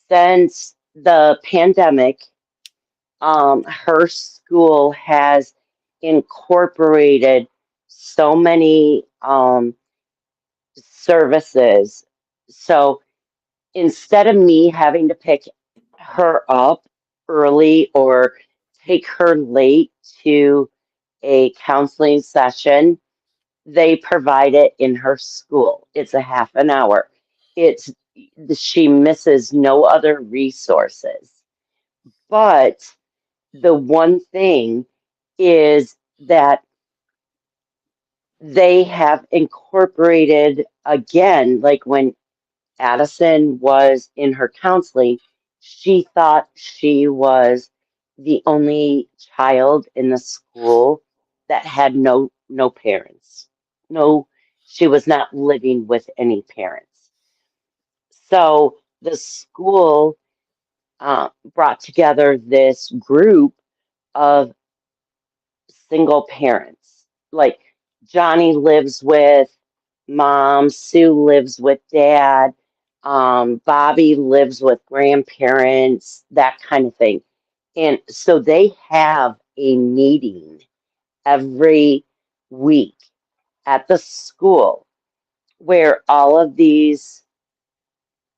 since the pandemic, her school has incorporated so many services. So instead of me having to pick her up early or take her late to a counseling session, they provide it in her school. It's a half an hour. It's she misses no other resources. But the one thing is that they have incorporated again, like when Addison was in her counseling, she thought she was the only child in the school that had no parents. No, she was not living with any parents. So the school brought together this group of single parents. Like Johnny lives with mom, Sue lives with dad, Bobby lives with grandparents, that kind of thing. And so they have a meeting every week at the school where all of these,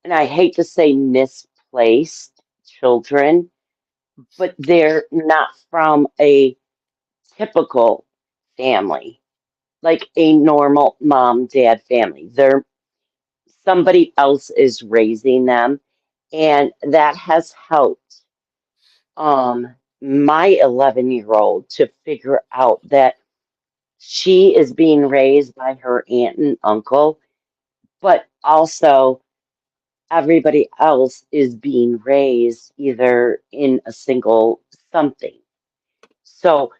and I hate to say misplaced children, but they're not from a typical family, like a normal mom, dad family. They're somebody else is raising them, and that has helped my 11-year-old to figure out that she is being raised by her aunt and uncle, but also everybody else is being raised either in a single something. So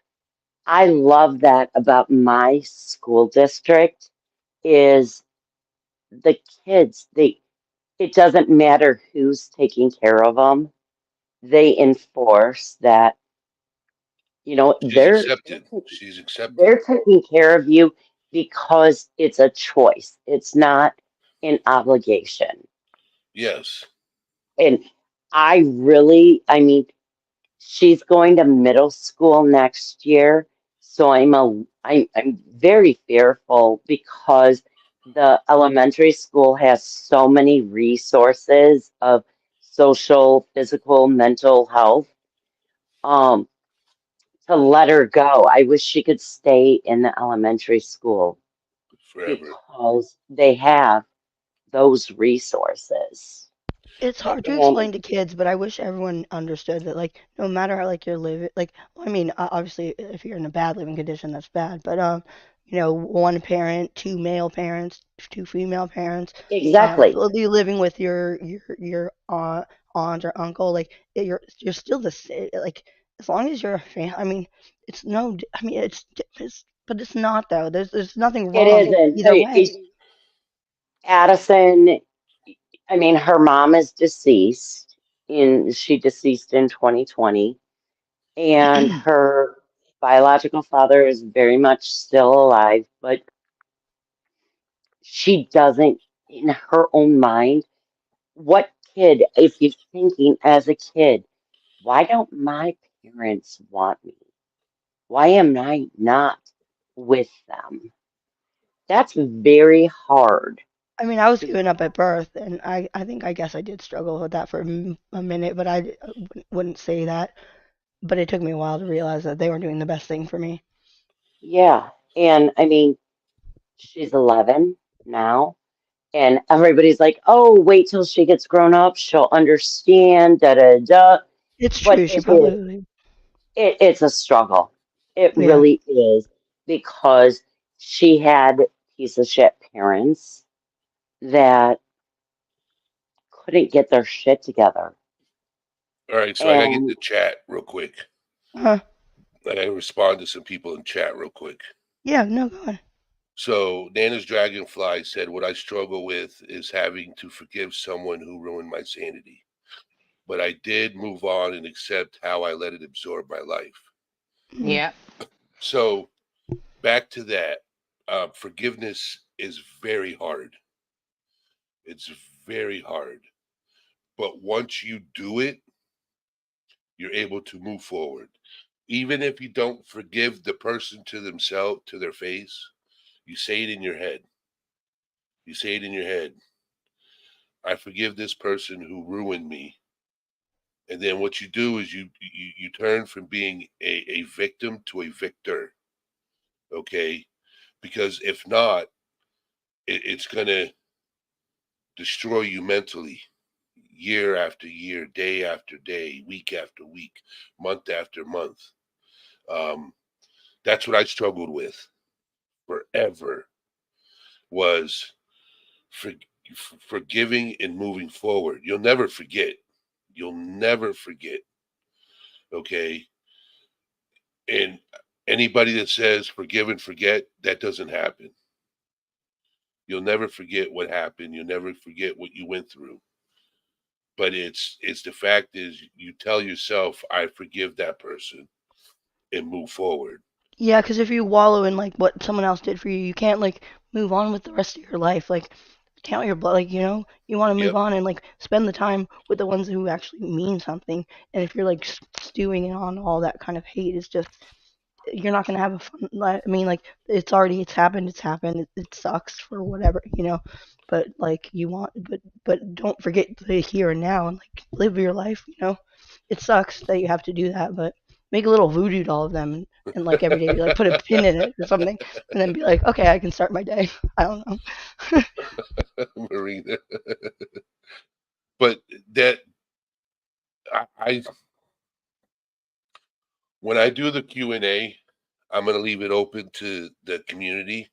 I love that about my school district is the kids, it doesn't matter who's taking care of them. They enforce that, She's accepted. She's accepted. they're taking care of you because it's a choice. It's not an obligation. Yes. And I mean, she's going to middle school next year, so I'm very fearful because the elementary school has so many resources of social, physical, mental health. Um, to let her go, I wish she could stay in the elementary school Forever. because they have those resources. It's hard to And explain to kids, but I wish everyone understood that, like, no matter how, like, you're living, like, well, I mean, obviously, if you're in a bad living condition, that's bad. But one parent, two male parents, two female parents, exactly, fully living with your aunt or uncle, like, you're still the same. Like, as long as you're a fan, I mean, it's no, I mean, but it's not though. There's nothing it wrong isn't. either way. Addison, I mean, her mom is deceased she deceased in 2020, and her biological father is very much still alive, but she doesn't, in her own mind, what kid, if you're thinking as a kid, why don't my parents want me? Why am I not with them. That's very hard. I mean, I was given up at birth, and I guess I did struggle with that for a minute, but I wouldn't say that. But it took me a while to realize that they were doing the best thing for me. Yeah. And I mean, she's 11 now, and everybody's like, oh, wait till she gets grown up, she'll understand, da da da. It's But true. She probably, it's a struggle. It yeah. really is because she had piece of shit parents that couldn't get their shit together. All right, so I gotta get And the chat real quick. Huh? I gotta respond to some people in chat real quick. Yeah. No, go on. So Nana's Dragonfly said, "What I struggle with is having to forgive someone who ruined my sanity. But I did move on and accept how I let it absorb my life." Mm. Yep. So back to that. Forgiveness is very hard. It's very hard. But once you do it, you're able to move forward. Even if you don't forgive the person to themselves, to their face, you say it in your head. You say it in your head. I forgive this person who ruined me. And then what you do is you turn from being a victim to a victor. Okay? Because if not, it's gonna destroy you mentally, year after year, day after day, week after week, month after month. Um, that's what I struggled with forever, was for, forgiving and moving forward. You'll never forget. You'll never forget. Okay. And anybody that says forgive and forget, that doesn't happen. You'll never forget what happened. You'll never forget what you went through. But it's the fact is you tell yourself, I forgive that person and move forward. Yeah, because if you wallow in like what someone else did for you, you can't like move on with the rest of your life. Like count your blood, like you want to move Yep. on and like spend the time with the ones who actually mean something. And if you're like stewing on all that kind of hate, it's just you're not gonna have a fun life. I mean, like it's happened, it sucks for whatever. But like but don't forget the here and now and like live your life. It sucks that you have to do that, but make a little voodoo doll of them and like every day be like put a pin in it or something, and then be like, okay, I can start my day. I don't know. Marina. But that I when I do the Q&A, I'm going to leave it open to the community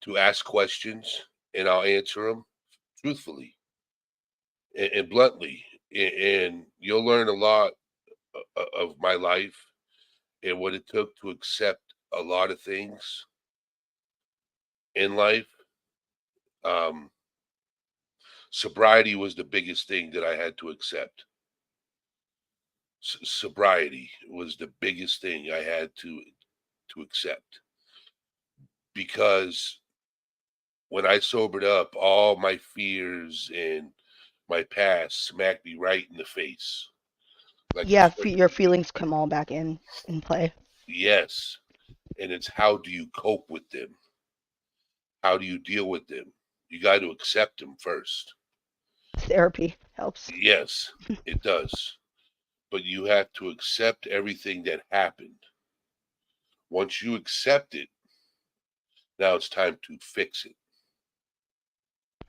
to ask questions, and I'll answer them truthfully and bluntly. And you'll learn a lot of my life and what it took to accept a lot of things in life. Um, Sobriety was the biggest thing that I had to accept. Sobriety was the biggest thing I had to accept, because when I sobered up, all my fears and my past smacked me right in the face. Like a Yeah, friend. your feelings come all back in play. Yes. And it's how do you cope with them? How do you deal with them? You got to accept them first. Therapy helps. Yes, it does. But you have to accept everything that happened. Once you accept it, now it's time to fix it.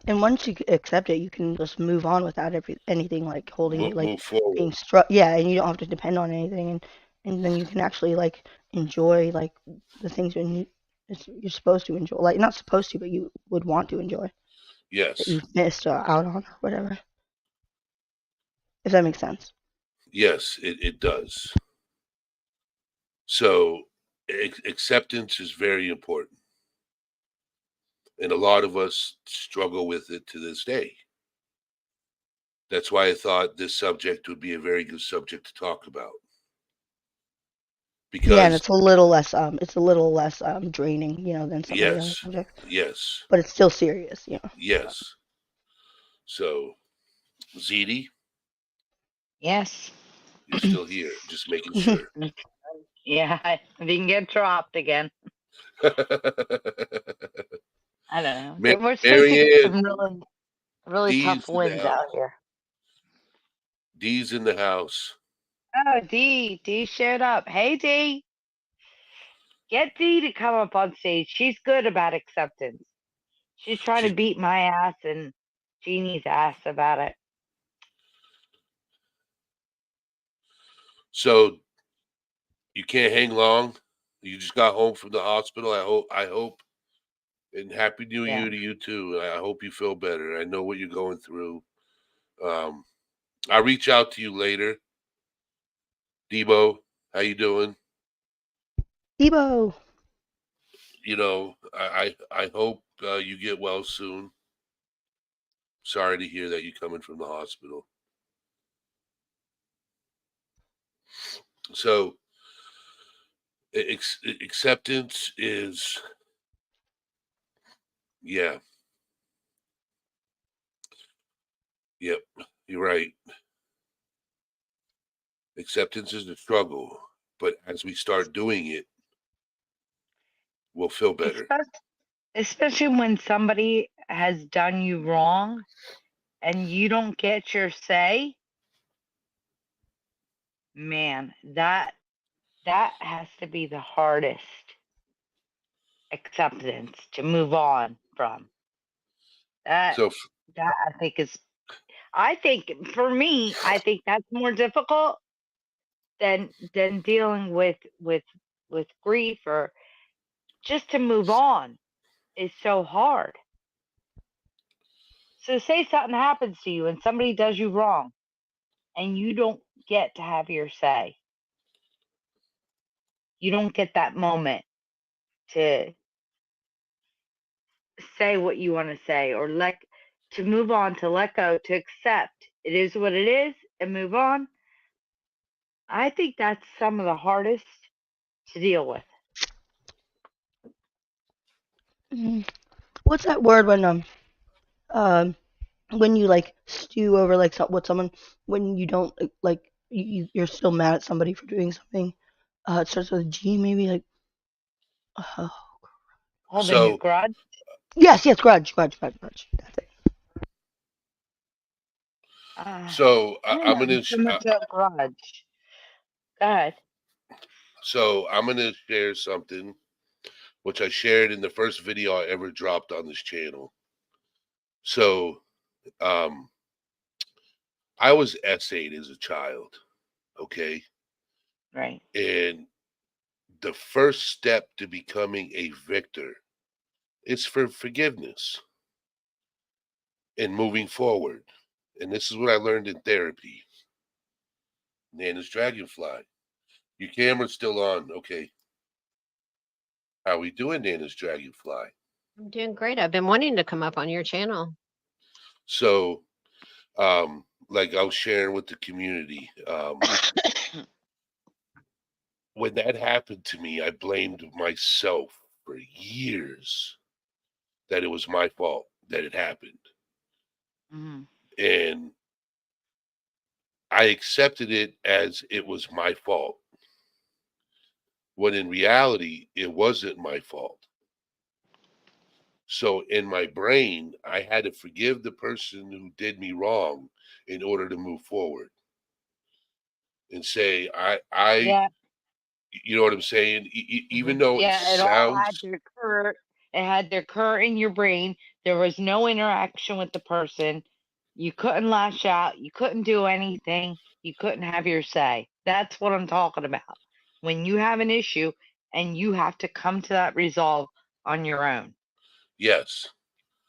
And once you accept it, you can just move on without anything like holding you, like Move forward. being struck. Yeah, and you don't have to depend on anything, and then you can actually like enjoy like the things you're supposed to enjoy. Like not supposed to, but you would want to enjoy that Yes. you've missed out on or whatever. If that makes sense. Yes, it does. So acceptance is very important. And a lot of us struggle with it to this day. That's why I thought this subject would be a very good subject to talk about. Yeah, and Because it's a little less draining, than some of the other yes, subjects, yes, but it's still serious. yes. So, ZD, Yes. you're still here. Just making sure. Yeah. If you can get dropped again. I don't know. Ma- We're supposed to get Marianne, some really, really D's tough in the winds house. out here. D's in the house. Oh, D showed up. Hey, D, get D to come up on stage. She's good about acceptance. She's trying to She, beat my ass and Jeannie's ass about it. so you can't hang long. You just got home from the hospital. I hope, and happy New Yeah. Year to you too. I hope you feel better. I know what you're going through. Um, I'll reach out to you later. Debo, how you doing? Debo. You know, I hope you get well soon. Sorry to hear that you're coming from the hospital. So acceptance is, yeah, yep, you're right. Acceptance is the struggle, but as we start doing it, we'll feel better. Especially when somebody has done you wrong and you don't get your say. Man, that has to be the hardest acceptance to move on from. That So that I think for me, I think that's more difficult than dealing with grief, or just to move on is so hard. So say something happens to you and somebody does you wrong and you don't get to have your say. You don't get that moment to say what you want to say, or to move on, to let go, to accept it is what it is and move on. I think that's some of the hardest to deal with. What's that word when you like stew over like what someone, when you don't like you're still mad at somebody for doing something? It starts with a G, maybe, like uh, Holding a so grudge. yes, grudge. That's it. so I don't I'm know gonna so much a grudge. Go ahead. so I'm gonna share something which I shared in the first video I ever dropped on this channel. So um I was essayed as a child, okay? Right. And the first step to becoming a victor is for forgiveness and moving forward. And this is what I learned in therapy. Nana's Dragonfly. Your camera's still on. Okay. How we doing, Nana's Dragonfly? I'm doing great. I've been wanting to come up on your channel. So, like I was sharing with the community, when that happened to me, I blamed myself for years that it was my fault that it happened. Mhm. And I accepted it as it was my fault, when in reality, it wasn't my fault. So in my brain, I had to forgive the person who did me wrong in order to move forward and say, Yeah. you know what I'm saying? Even though it Yeah, it all had sounds, to occur. It had to occur in your brain. There was no interaction with the person. You couldn't lash out. You couldn't do anything. You couldn't have your say. That's what I'm talking about. When you have an issue and you have to come to that resolve on your own. yes.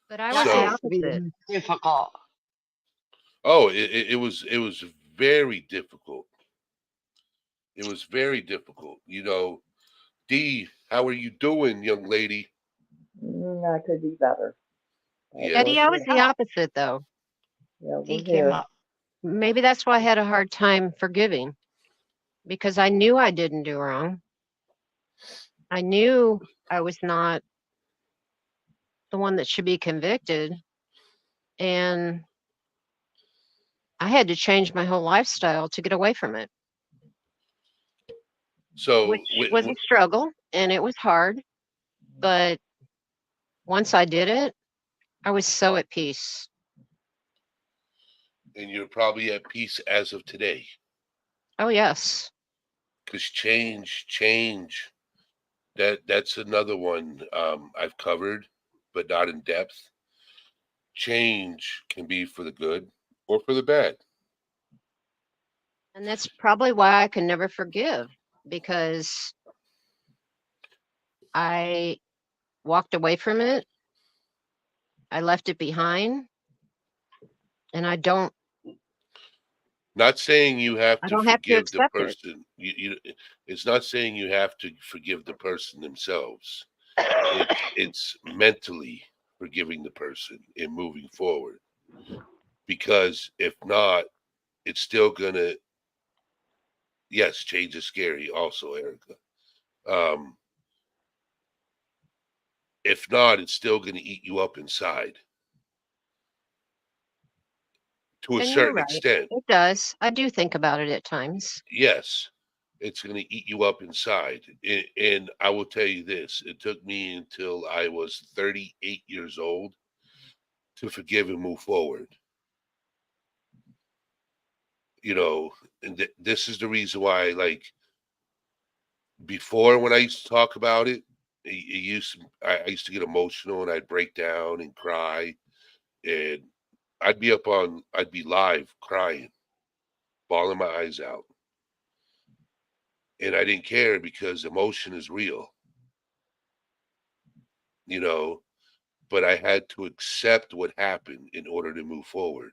But I was That the So, has to be the opposite. most difficult. oh, it was very difficult. It was very difficult. You know, Dee, how are you doing, young lady? I could be better. But Yeah. Eddie, we're I was here. the opposite, though. Yeah, He we're came here. up. Maybe that's why I had a hard time forgiving, because I knew I didn't do wrong. I knew I was not the one that should be convicted. And I had to change my whole lifestyle to get away from it, So, which was a struggle and it was hard. But once I did it, I was so at peace. And you're probably at peace as of today. Oh, yes. Because change, that's another one I've covered, but not in depth. Change can be for the good or for the bad. And that's probably why I can never forgive, because I walked away from it. I left it behind, and I don't Not saying you have to have to forgive the accept it. person. It's not saying you have to forgive the person themselves. It's mentally forgiving the person and moving forward. Because if not, it's still gonna. Yes, change is scary. Also, Erica. Um, if not, it's still gonna eat you up inside to a And you're certain right. extent. It does. I do think about it at times. Yes, it's going to eat you up inside. And I will tell you this, it took me until I was 38 years old to forgive and move forward. You know, and this is the reason why, like, before when I used to talk about it, I used to get emotional and I'd break down and cry, and I'd be live crying, bawling my eyes out. And I didn't care because emotion is real, you know, but I had to accept what happened in order to move forward.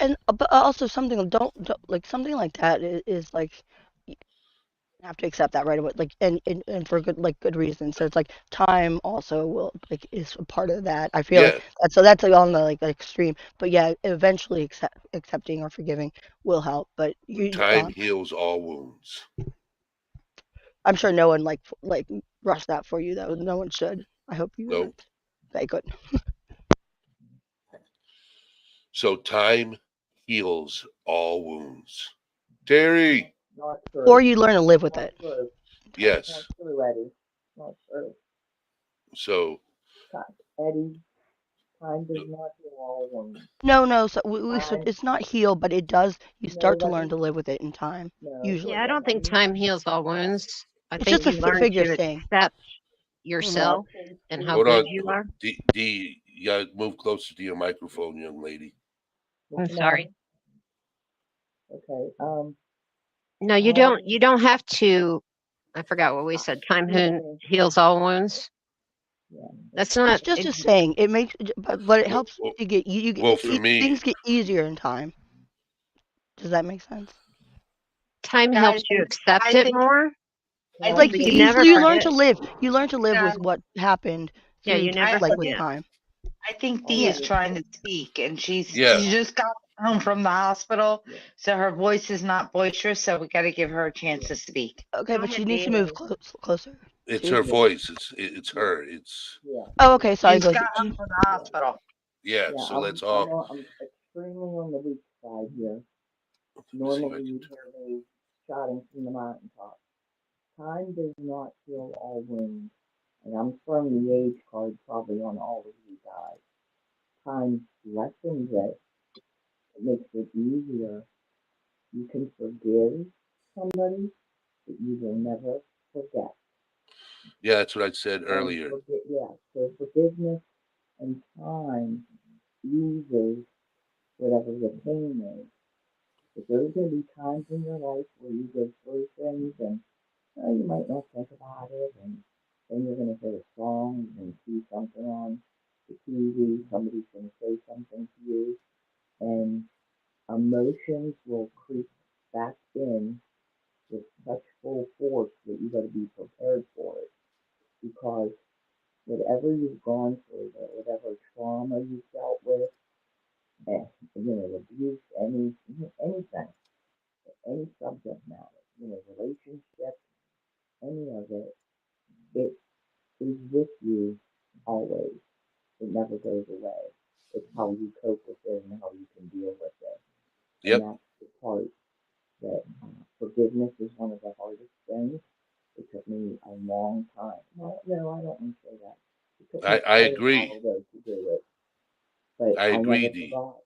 And but also something don't like something like that is like you have to accept that right away, like and for good reason. So it's like time also will like is a part of that. I feel like Yeah, that's like on the like extreme. But yeah, eventually accepting or forgiving will help. But you time heals all wounds. I'm sure no one like rushed that for you though. No one should. I hope you Nope. wouldn't. Okay, good. So time heals all wounds. Terry, Not Or true. you learn to live with Not it. true. yes. Not true, Eddie. Not true. So Eddie, time does not heal all wounds. No. So so Time, it's not heal, but it does. You no, start to let learn me, to live with it in time. no, Usually, Yeah, I don't let think me, time heals all wounds. I it's think just a you learn figure to thing. accept Hmm. I yourself think and how hold too, good on. you are. D, you gotta move closer to your microphone, young lady. I'm Mr. sorry. Madden, okay, No, time, you don't have to. I forgot what we said. Time excuse me, heals all wounds. yeah, That's It's not just a saying. It makes, but it Well, helps well, to get you well, for me, things get easier in time. Does that make sense? time Yeah, helps you accept I it think more, I Like think time, but you the never you learn forget. to live. You learn to live yeah, with what happened Yeah, through you never I like with forget. time. I think Dee is Eddie, trying to speak, and she yeah. just got home from the hospital, yeah, so her voice is not boisterous. So we got to give her a chance to speak. Okay, Go but she ahead, needs to Dee. move okay, closer It's to. her yeah, voice. It's yeah, her. It's yeah, Oh, yeah, okay. She Sorry. just Go. got home from the yeah, hospital. yeah. yeah, So let's all. I'm extremely on the weak side here. Let me see if I Normally can. you hear me shouting from the mountaintop. Time does not heal all wounds, and I'm throwing the age card probably on all of you guys. Time lessens it. It makes it easier. You can forgive somebody, but you will never forget. Yeah, that's what I said And earlier. yeah, so forgiveness and time eases whatever the pain is. But there's going to be times in your life where you go through things and you might not think about it, and then you're going to hear a song and see something on the TV, somebody's going to say something to you, and emotions will creep back in with such full force that you got to be prepared for it because whatever you've gone through, whatever trauma you've dealt with, and abuse, anything, any subject matter, relationship, any of it, it is with you always. It never goes away. It's how you cope with it and how you can deal with it. And Yep. that's the part that forgiveness is one of the hardest things. It took me a long time. Well, no, I don't want to say that. It took me I quite a agree. while though to do it, but I I agree, never D. forgot.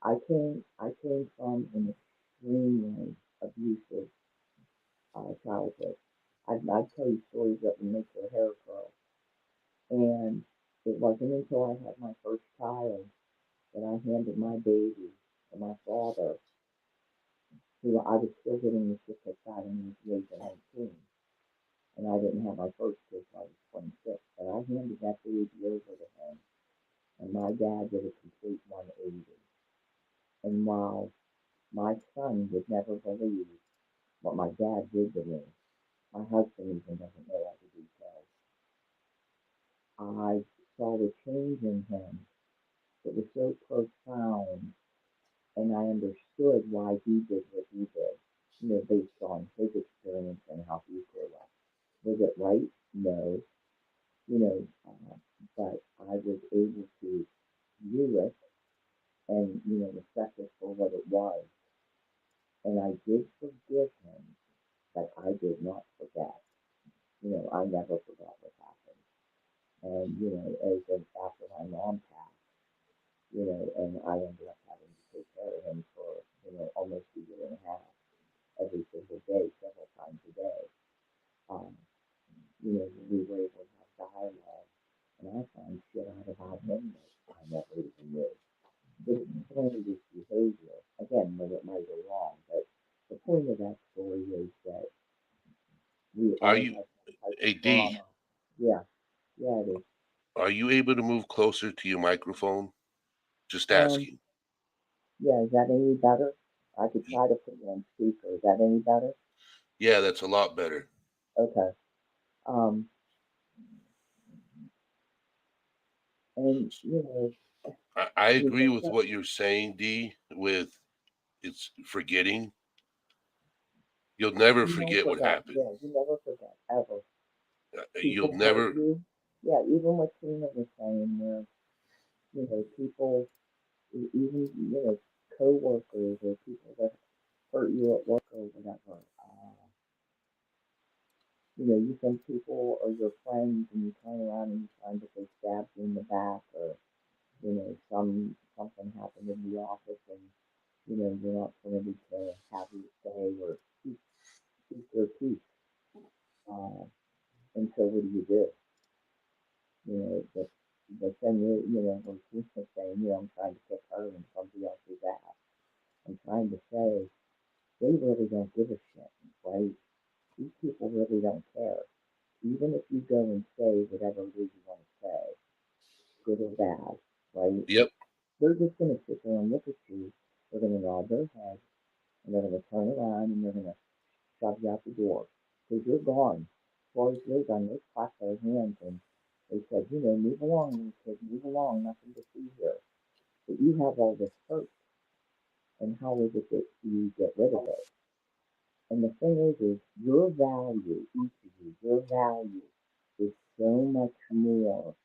I came from an extremely abusive childhood. I'd tell you stories that would make your hair curl. And it wasn't until I had my first child that I handed my baby to my father, who I was still getting the shit kicked out of me at the age of 19. And I didn't have my first kid till I was 26. But I handed that baby over to him, and my dad did a complete 180. And while my son would never believe what my dad did to me, my husband even doesn't know all the details. I saw the change in him. It was so profound, and I understood why he did what he did, based on his experience and how he grew up. Was it right? No, but I was able to view it and, respect it for what it was. And I did forgive him, but I did not forget. I never forgot what happened. And, after my mom passed, and I ended up having to take care of him for, almost a year and a half, every single day, several times a day. Um, we were able to have dialogue, and I found shit out about him that I never even knew. It explained his behavior, again, whether it might go wrong, but the point of that story is that we Are all you, have some type of hey, D, trauma. Yeah, yeah, it is. are you able to move closer to your microphone? Just Um, asking. yeah, is that any better? I could Y- try to put you on speaker. Is that any better? Yeah, that's a lot better. Okay. Um, and I we agree wake with up. what you're saying, D, with it's forgetting. You'll never You don't forget what forget. happened. Yeah, you never forget ever. You'll People hurt never, you. Yeah, even what Tina was saying, where people, even coworkers or people that hurt you at work or whatever. You think people are your friends, and you turn around and you find that they stabbed you in the back, or something happened in the office, and you're not permitted to have your say or speak your piece. Uh, and so, what do? The thing is, when she's saying, I'm trying to kick her in somebody else's ass. I'm trying to say they really don't give a shit, right? These people really don't care. Even if you go and say whatever it is you want to say, good or bad, right? yep, They're just going to sit there and look at you. They're going to nod their head, and they're going to turn around, and they're going to shove you out the door. Because you're gone. As far as they're done, they clap their hands and they said, move along, little kid, move along, nothing to see here. But you have all this hurt, and how is it that you get rid of it? And the thing is your value, each of you, your value is so much more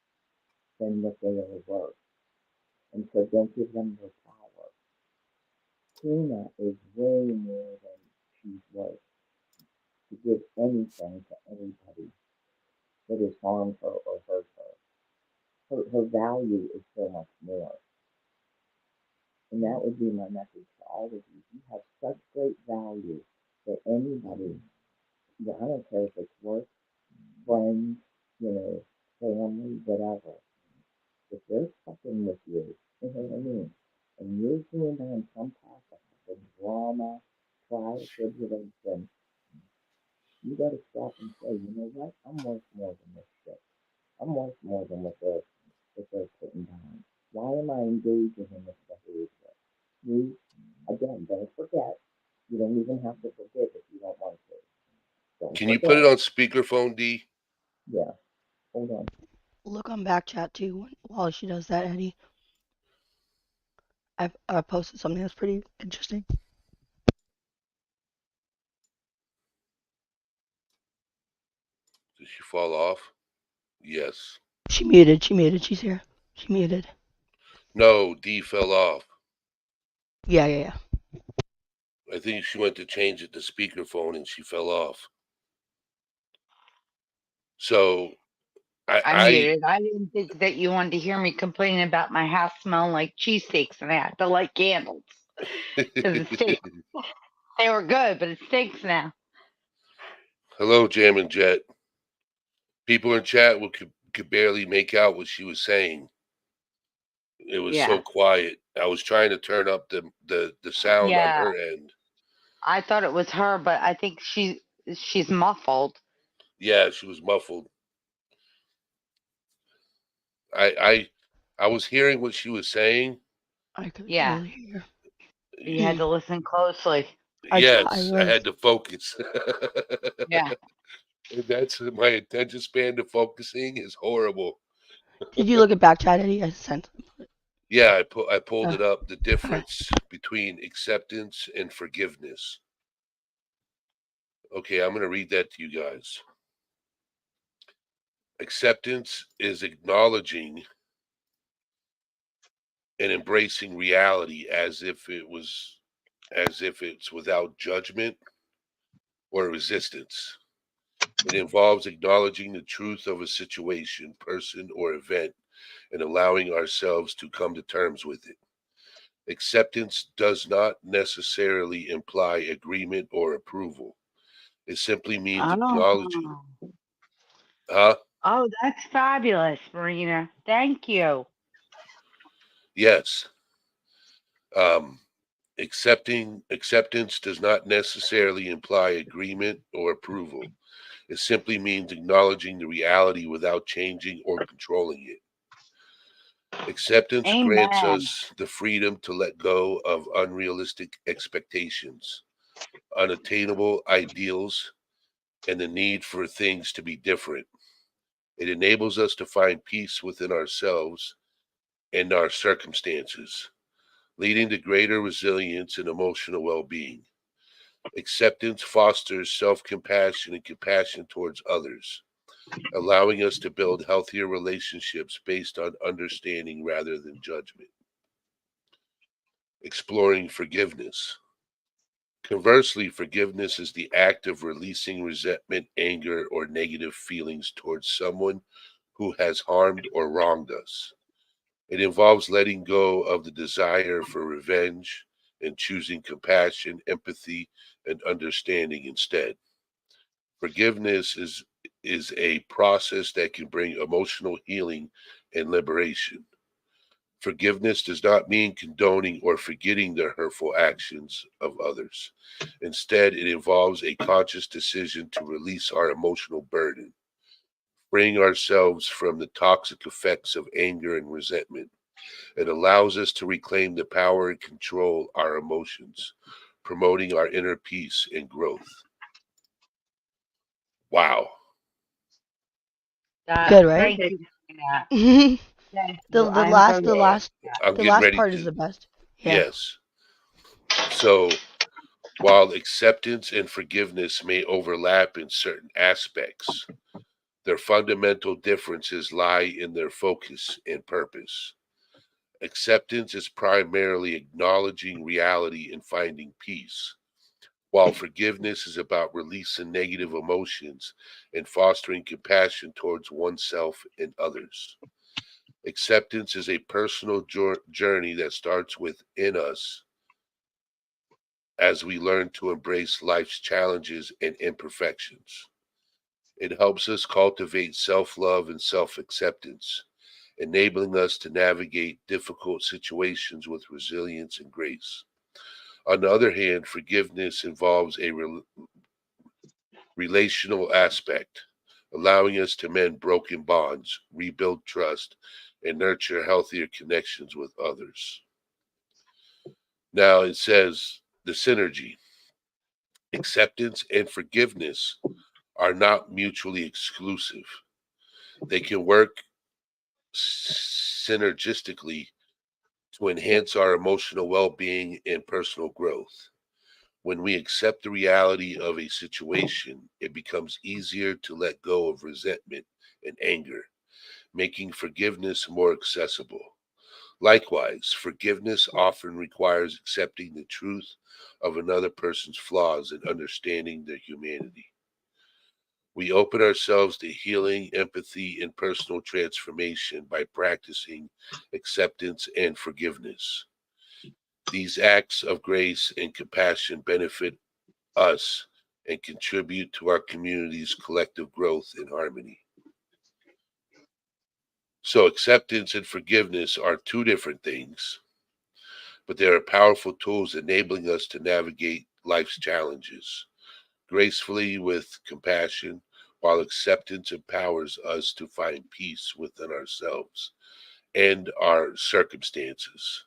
than what they are worth. And so don't give them their power. Tina is way more than she's worth to give anything to anybody that has harmed her or hurt her. Her value is so much more. And that would be my message to all of you. You have such great value that anybody, I don't care if it's work, friends, family, whatever, if they're fucking with you, you know what I mean? And you're doing on some path that has been drama, trial, tribulation, you gotta stop and say, you know what? I'm worth more than this shit. I'm worth more than what they're putting down. Why am I engaging in this behavior? You again, don't forget. You don't even have to forgive if you don't want to. Don't can you put it forget. on speakerphone, D? Yeah, hold on. Look on back chat too while she does that, Eddie. I posted something that's pretty interesting. Did she fall off? Yes. She muted. She's here. She muted. No, D fell off. Yeah. I think she went to change it to speakerphone and she fell off. So I I muted. I didn't think that you wanted to hear me complaining about my house smelling like cheesesteaks and I had to light candles because it stinks. They were good, but it stinks now. Hello, Jam and Jet. People in chat could barely make out what she was saying. It was so Yeah. quiet. I was trying to turn up the sound on Yeah. her end. I thought it was her, but I think she's muffled. Yeah, she was muffled. I was hearing what she was saying. I could Yeah. barely hear. You had to listen closely. I Yes, I was. had to focus. Yeah. And that's my attention span to focusing is horrible. Did you look at back chat, Eddie? I sent. Yeah, I pulled Oh, it up. The difference between acceptance and forgiveness. Okay, I'm going to read that to you guys. Acceptance is acknowledging and embracing reality as if it's without judgment or resistance. It involves acknowledging the truth of a situation, person, or event and allowing ourselves to come to terms with it. Acceptance does not necessarily imply agreement or approval. It simply means acknowledging. Oh. Huh? Oh, that's fabulous, Marina. Thank you. Yes. Um, acceptance does not necessarily imply agreement or approval. It simply means acknowledging the reality without changing or controlling it. Acceptance grants Amen. us the freedom to let go of unrealistic expectations, unattainable ideals, and the need for things to be different. It enables us to find peace within ourselves and our circumstances, leading to greater resilience and emotional well being. Acceptance fosters self compassion and compassion towards others, allowing us to build healthier relationships based on understanding rather than judgment. Exploring forgiveness. Conversely, forgiveness is the act of releasing resentment, anger, or negative feelings towards someone who has harmed or wronged us. It involves letting go of the desire for revenge and choosing compassion, empathy, and understanding instead. Forgiveness is a process that can bring emotional healing and liberation. Forgiveness does not mean condoning or forgetting the hurtful actions of others. Instead, it involves a conscious decision to release our emotional burden, freeing ourselves from the toxic effects of anger and resentment. It allows us to reclaim the power and control our emotions, promoting our inner peace and growth. Wow. Good, right? Thank you for that. the Thank the you. I'm so last I'm the getting last ready part is to, the best. Yeah. yes. So while acceptance and forgiveness may overlap in certain aspects, their fundamental differences lie in their focus and purpose. Acceptance is primarily acknowledging reality and finding peace, while forgiveness is about releasing negative emotions and fostering compassion towards oneself and others. Acceptance is a personal journey that starts within us as we learn to embrace life's challenges and imperfections. It helps us cultivate self love and self acceptance, enabling us to navigate difficult situations with resilience and grace. On the other hand, forgiveness involves a relational aspect, allowing us to mend broken bonds, rebuild trust, and nurture healthier connections with others. Now it says the synergy. Acceptance and forgiveness are not mutually exclusive. They can work synergistically to enhance our emotional well being and personal growth. When we accept the reality of a situation, it becomes easier to let go of resentment and anger, making forgiveness more accessible. Likewise, forgiveness often requires accepting the truth of another person's flaws and understanding their humanity. We open ourselves to healing, empathy, and personal transformation by practicing acceptance and forgiveness. These acts of grace and compassion benefit us and contribute to our community's collective growth and harmony. So, acceptance and forgiveness are two different things, but they are powerful tools enabling us to navigate life's challenges gracefully with compassion, while acceptance empowers us to find peace within ourselves and our circumstances.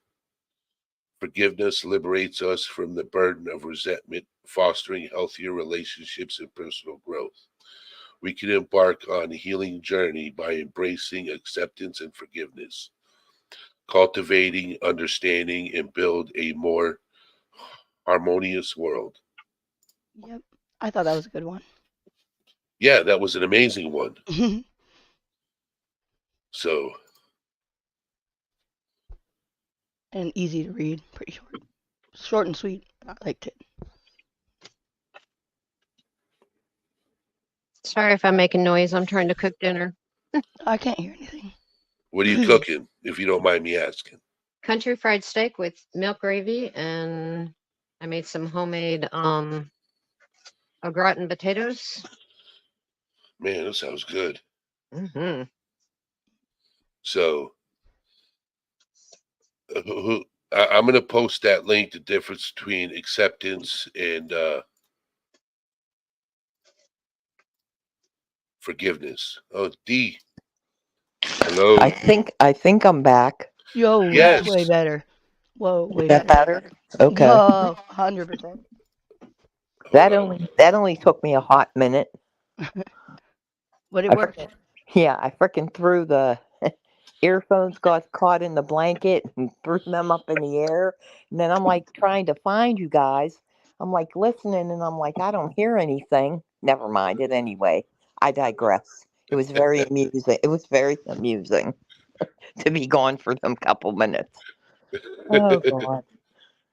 Forgiveness liberates us from the burden of resentment, fostering healthier relationships and personal growth. We can embark on a healing journey by embracing acceptance and forgiveness, cultivating understanding, and build a more harmonious world. Yep. I thought that was a good one. Yeah, that was an amazing one. So, And easy to read. Pretty short. Short and sweet. I liked it. Sorry if I'm making noise. I'm trying to cook dinner. I can't hear anything. what are you cooking, if you don't mind me asking? Country fried steak with milk gravy, and I made some homemade au gratin potatoes. Man, that sounds good. Mm-hmm. So, I'm going to post that link, the difference between acceptance and forgiveness. Oh, D. Hello. I think I'm back. Yo, that's Yes. way better. Whoa, Is way that better. better? Okay. Whoa, 100%. That Hold on. only took me a hot minute. But it I worked. Yeah, I frickin' threw the earphones, got caught in the blanket and threw them up in the air. And then I'm like trying to find you guys. I'm like listening and I'm like, I don't hear anything. Never mind it anyway. I digress. It was very amusing. It was very amusing to be gone for them couple minutes. Oh God.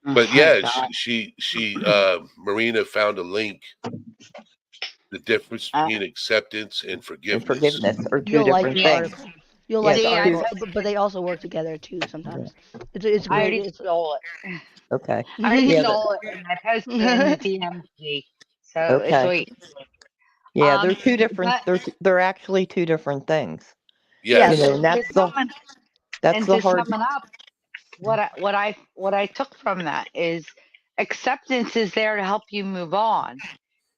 But yeah, she Marina found a link. The difference between acceptance and And forgiveness. forgiveness are 2 You'll like different the Yeah. things. article. You'll Yeah, like the See, I article, put but they also work together too sometimes. It's I great. already It's stole it. Okay. I already Yeah, stole it and I posted it in the DMZ. So it's okay. sweet. Yeah, they're two different. But They're actually 2 different things. Yeah, You Yes. know, and to that's the to hard. sum it up, what I took from that is acceptance is there to help you move on,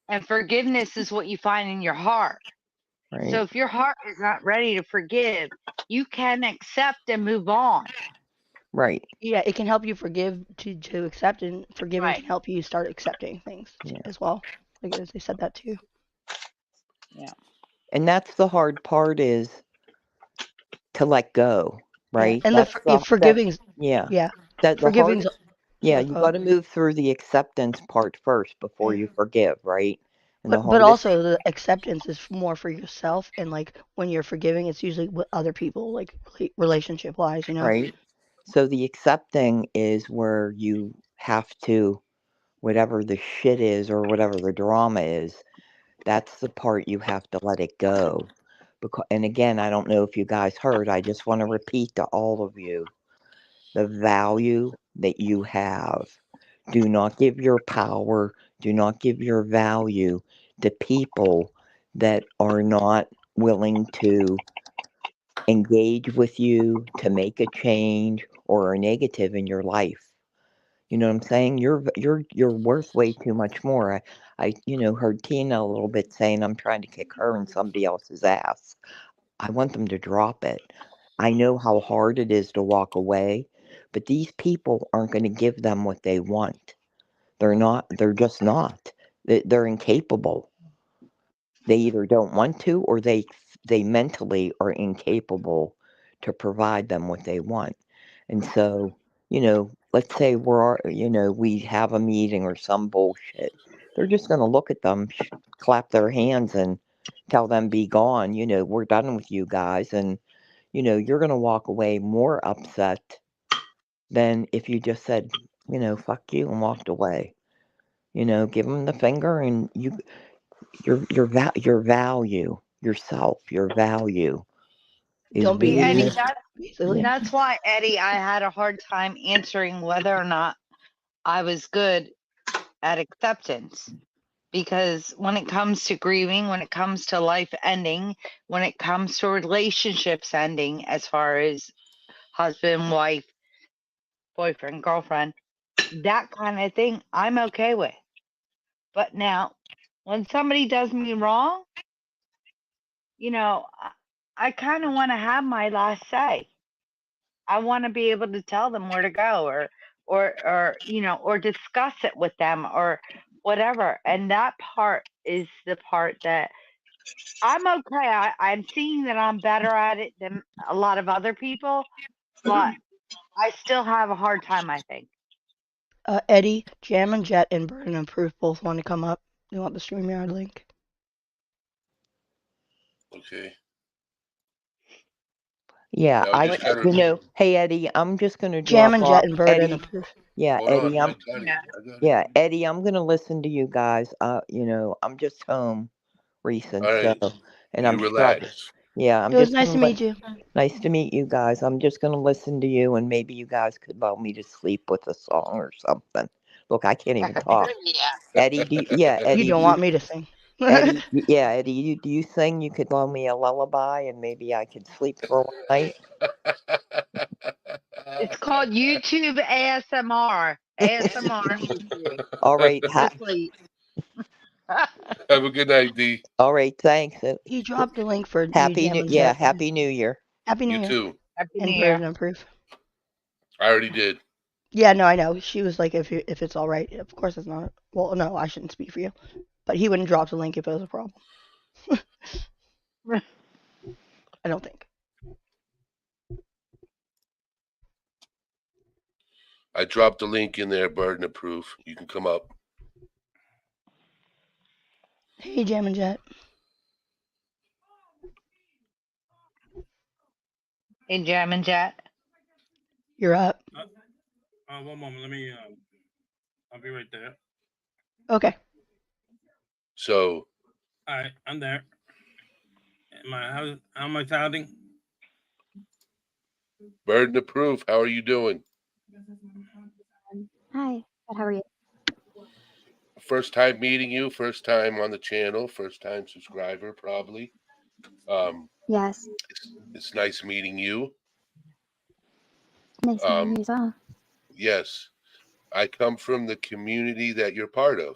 and forgiveness is what you find in your heart. Right. So if your heart is not ready to forgive, you can accept and move on. Right. yeah, it can help you forgive to accept, and forgiving Right. can help you start accepting things Yeah. as well. Like as they said that too. Yeah. And that's the hard part is to let go. Yeah, Right. and That's the forgiving's yeah. yeah, That the forgiving's hardest. Yeah, sorry, you go got ahead. to move through the acceptance part first before you forgive. Right. And the But hardest. also the acceptance is more for yourself, and like when you're forgiving, it's usually with other people, like relationship wise, you know. Right. So the accepting is where you have to, whatever the shit is or whatever the drama is, that's the part you have to let it go. Because, and again, I don't know if you guys heard, I just want to repeat to all of you the value that you have. Do not give your power, do not give your value to people that are not willing to engage with you, to make a change or a negative in your life. You know what I'm saying? You're worth way too much more. I heard Tina a little bit saying I'm trying to kick her in somebody else's ass. I want them to drop it. I know how hard it is to walk away, but these people aren't going to give them what they want. They're not. They're just not. They're incapable. They either don't want to or they mentally are incapable to provide them what they want. And so, let's say we have a meeting or some bullshit. They're just going to look at them, clap their hands and tell them be gone. We're done with you guys. And, you're going to walk away more upset than if you just said, fuck you and walked away. Give them the finger and your value, yourself, your value is Don't be See, being Eddie, needy, this. basically. that's why, Eddie, I had a hard time answering whether or not I was good at acceptance. Because when it comes to grieving, when it comes to life ending, when it comes to relationships ending, as far as husband, wife, boyfriend, girlfriend, that kind of thing, I'm okay with. But now, when somebody does me wrong, I kind of want to have my last say. I want to be able to tell them where to go, or discuss it with them, or whatever. And that part is the part that I'm okay. I'm seeing that I'm better at it than a lot of other people, but I still have a hard time, I think. Eddie, Jam and Jet, and Burden and Proof both want to come up. They want the StreamYard link. Okay. Yeah, Now just kind of hey Eddie, I'm just gonna Jam drop and off. Jet and Burden Eddie, and Proof. yeah, hold Eddie, on. I got it. Yeah. I got it. yeah, Eddie, I'm gonna listen to you guys. I'm just home recent, All right. and You I'm sure. relax. Yeah, I'm It was just nice to meet you. nice to meet you guys. I'm just gonna listen to you, and maybe you guys could lull me to sleep with a song or something. Look, I can't even talk. Eddie, You Eddie, don't want me to sing. Eddie, Eddie, do you sing? You could lull me a lullaby, and maybe I could sleep for one night. It's called YouTube ASMR. ASMR on YouTube. All right, For sleep. Have a good night, D. all right. Thanks. He dropped a link for you, Jam and Jet. Happy New Year. Happy New You Year. too. Happy New And Year. Burden and Proof. I already did. Yeah, no, I know. She was like, if it's all right. Of course it's not. Well, no, I shouldn't speak for you. But he wouldn't drop the link if it was a problem. I don't think. I dropped the link in there, Burden of Proof. You can come up. Hey, Jam and Jet. Hey, Jam and Jet. You're up. One moment. Let me. I'll be right there. Okay. So, All right, I'm there. How am I sounding? Burden of Proof, how are you doing? Hi, good, how are you? First time meeting you, first time on the channel, first time subscriber, probably. Yes, It's nice meeting you. nice meeting you as well. Yes, I come from the community that you're part of.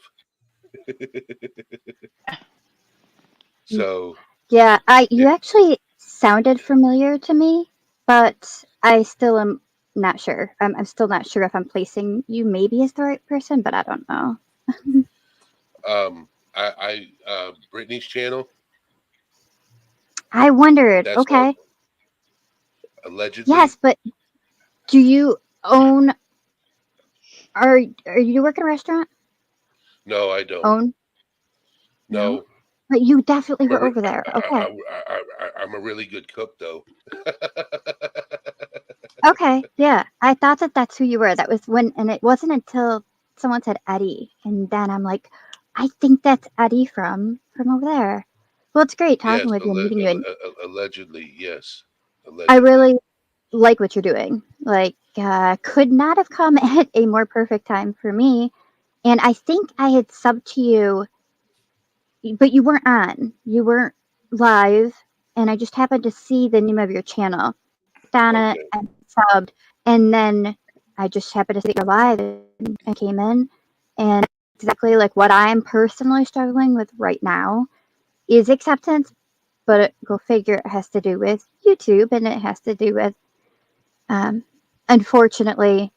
So, Yeah, you actually sounded familiar to me, but I still am not sure. I'm still not sure if I'm placing you maybe as the right person, but I don't know. Brittany's channel, I wondered. that's Okay. allegedly. Yes, but do you own? Are you work in a restaurant? No, I don't. Own? No. But you definitely were over there. Okay. I'm a really good cook, though. Okay. Yeah, I thought that's who you were. That was when, and it wasn't until someone said Eddie, and then I'm like, I think that's Eddie from over there. Well, it's great talking Yes, with you and meeting you, and allegedly, yes. Allegedly. I really like what you're doing. Like, could not have come at a more perfect time for me. And I think I had subbed to you, but you weren't on. You weren't live, and I just happened to see the name of your channel, Donna, Okay. and subbed, and then I just happened to see you're live and came in, and exactly like what I'm personally struggling with right now is acceptance, but go figure, it has to do with YouTube, and it has to do with, unfortunately,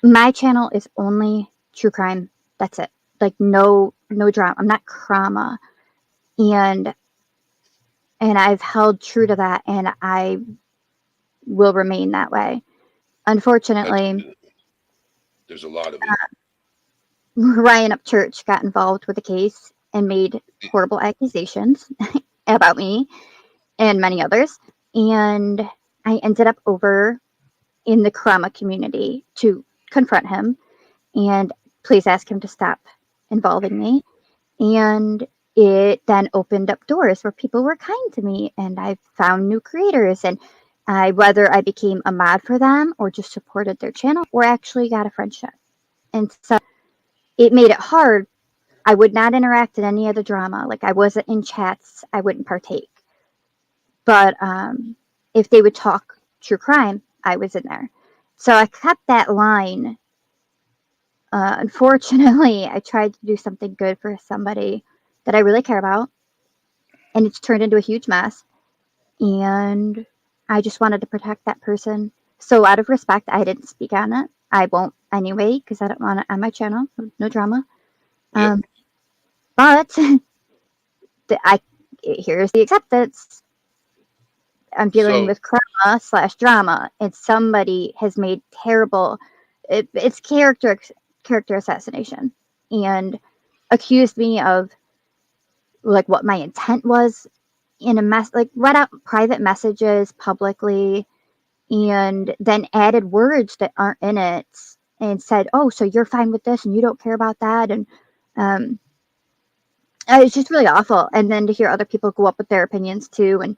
my channel is only true crime. That's it. Like no drama. I'm not crama, and I've held true to that, and I will remain that way. Unfortunately, there's a lot of it. Ryan Upchurch got involved with the case and made horrible accusations about me and many others. And I ended up over in the Karama community to confront him and please ask him to stop involving me. And it then opened up doors where people were kind to me, and I found new creators, and whether I became a mod for them or just supported their channel or actually got a friendship. And so it made it hard. I would not interact in any of the drama. Like, I wasn't in chats, I wouldn't partake. But if they would talk true crime, I was in there. So I kept that line. Unfortunately, I tried to do something good for somebody that I really care about, and it's turned into a huge mess. And I just wanted to protect that person. So out of respect, I didn't speak on it. I won't anyway because I don't want it on my channel. No drama. Yep. But here's the acceptance. I'm dealing So with karma/drama, and somebody has made terrible. It's character assassination, and accused me of like what my intent was in a mess, like read out private messages publicly, and then added words that aren't in it, and said, "Oh, so you're fine with this, and you don't care about that," and it's just really awful. And then to hear other people go up with their opinions too, and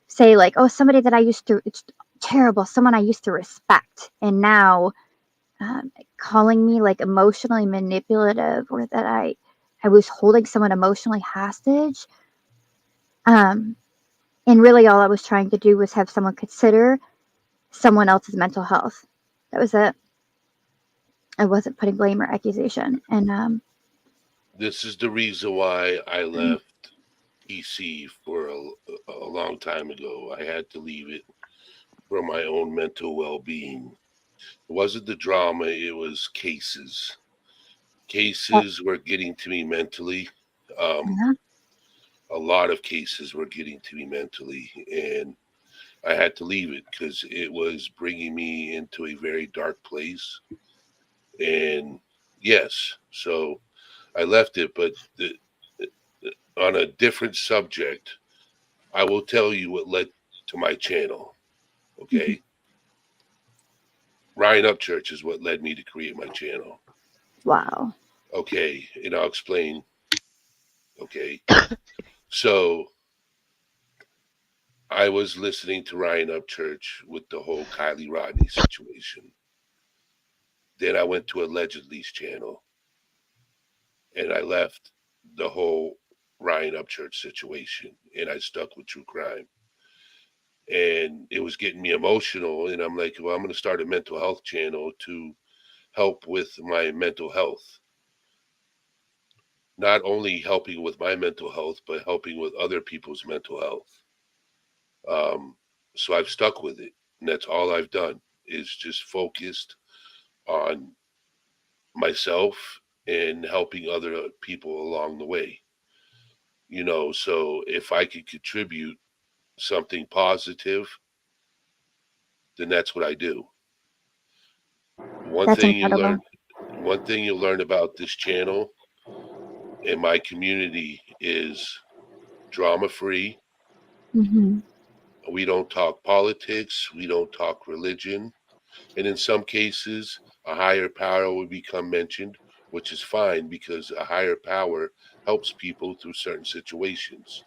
say like, "Oh, somebody that I used to, it's terrible, someone I used to respect, and now calling me like emotionally manipulative, or that I was holding someone emotionally hostage." And really, all I was trying to do was have someone consider someone else's mental health. That was it. I wasn't putting blame or accusation. And this is the reason why I left PC for a long time ago. I had to leave it for my own mental well-being. It wasn't the drama, it was cases. Cases were getting to me mentally. yeah, A lot of cases were getting to me mentally, and I had to leave it because it was bringing me into a very dark place. And yes, so I left it, but on a different subject, I will tell you what led to my channel. Okay. Ryan Upchurch is what led me to create my channel. wow. Okay. And I'll explain. Okay. So I was listening to Ryan Upchurch with the whole Kylie Rodney situation. Then I went to Allegedly's channel and I left the whole Ryan Upchurch situation and I stuck with true crime. And it was getting me emotional. And I'm like, well, I'm going to start a mental health channel to help with my mental health. Not only helping with my mental health, but helping with other people's mental health. So I've stuck with it. And that's all I've done is just focused on myself and helping other people along the way. So if I could contribute something positive, then that's what I do. One That's thing you incredible. learn one thing you learn about this channel and my community is drama free. Hmm. We don't talk politics, we don't talk religion, and in some cases a higher power will become mentioned, which is fine because a higher power helps people through certain situations.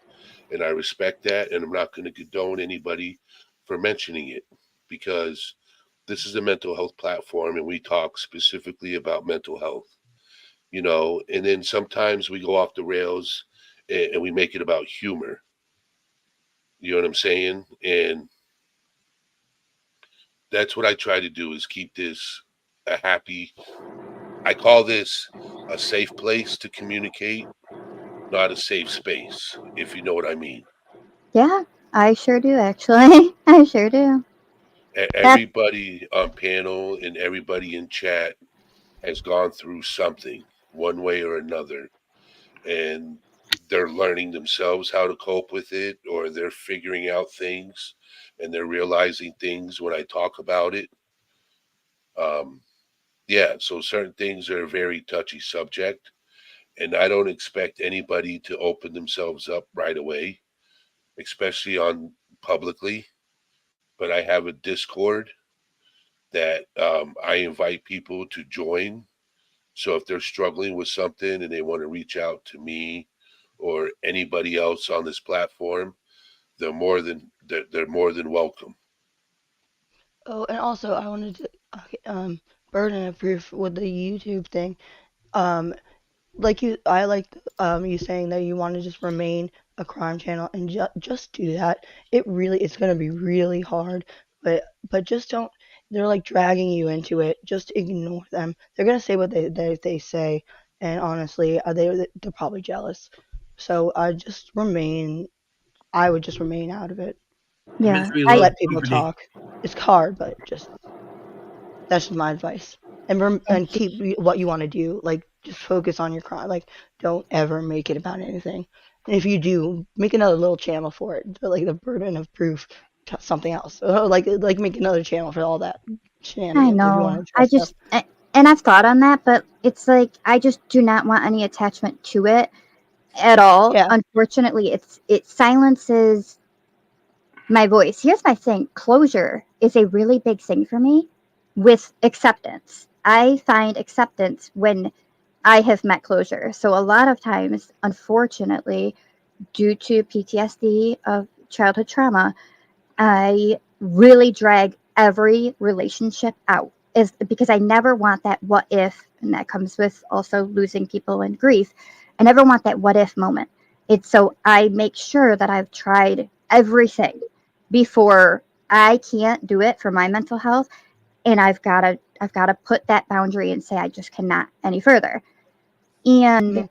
And I respect that, and I'm not going to condone anybody for mentioning it because this is a mental health platform and we talk specifically about mental health, and then sometimes we go off the rails and we make it about humor. You know what I'm saying? And that's what I try to do is keep this a happy, I call this a safe place to communicate, not a safe space, if you know what I mean. Yeah, I sure do, actually. I sure do. That Everybody on panel and everybody in chat has gone through something one way or another, and they're learning themselves how to cope with it, or they're figuring out things and they're realizing things when I talk about it. Um, yeah, so certain things are a very touchy subject, and I don't expect anybody to open themselves up right away, especially on publicly. But I have a Discord that I invite people to join. So if they're struggling with something and they want to reach out to me or anybody else on this platform, they're more than welcome. Oh, and also I wanted to, okay, burden of proof with the YouTube thing. Um, like I like you saying that you want to just remain a crime channel and just do that. It's gonna be really hard, but just don't. They're like dragging you into it. Just ignore them. They're gonna say what they say, and honestly, they're probably jealous. So I would just remain out of it. Yeah. Misery I loves Let people company. talk. It's hard, but that's just my advice. And keep what you want to do. Like, just focus on your crime. Like, don't ever make it about anything. And if you do, make another little channel for it. Like the burden of proof, something else. Like make another channel for all that I shenanigans if you want know. to dress up. And I've thought on that, but it's like I just do not want any attachment to it at all. Yeah. Unfortunately, it silences my voice. Here's my thing. Closure is a really big thing for me with acceptance. I find acceptance when I have met closure. So a lot of times, unfortunately, due to PTSD of childhood trauma, I really drag every relationship out is because I never want that what if, and that comes with also losing people and grief. I never want that what if moment. It's so I make sure that I've tried everything before I can't do it for my mental health, and I've got to put that boundary and say I just cannot any further. And Mhm.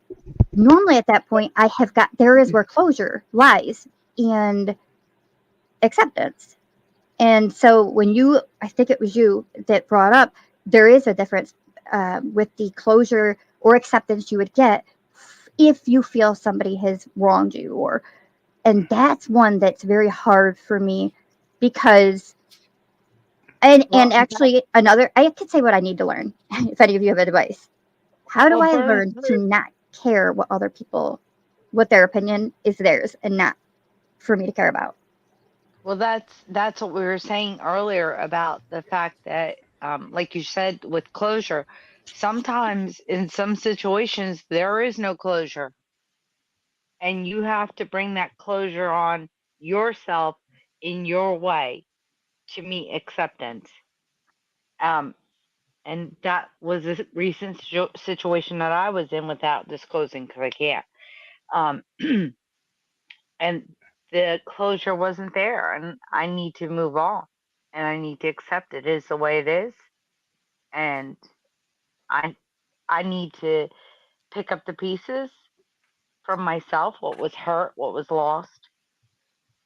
normally at that point I have got there is where closure lies and acceptance. And so I think it was you that brought up, there is a difference with the closure or acceptance you would get if you feel somebody has wronged you, and that's one that's very hard for me because, and Well, actually another, I could say what I need to learn if any of you have advice. How do well, I burn. learn to not care what other people, what their opinion is theirs and not for me to care about? Well, that's what we were saying earlier about the fact that, like you said, with closure, sometimes in some situations there is no closure, and you have to bring that closure on yourself in your way to meet acceptance. Um, and that was a recent situation that I was in without disclosing because I can't. Um, and the closure wasn't there, and I need to move on, and I need to accept it is the way it is, and I I need to pick up the pieces from myself, what was hurt, what was lost,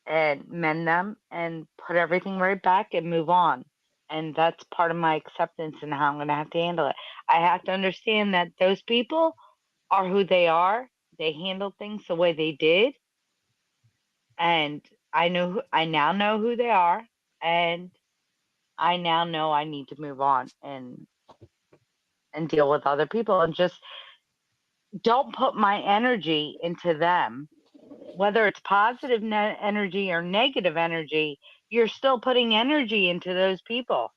and mend them and put everything right back and move on. And that's part of my acceptance and how I'm going to have to handle it. I have to understand that those people are who they are. They handled things the way they did, and I now know who they are, and I now know I need to move on and deal with other people and just don't put my energy into them. Whether it's positive energy or negative energy, you're still putting energy into those people.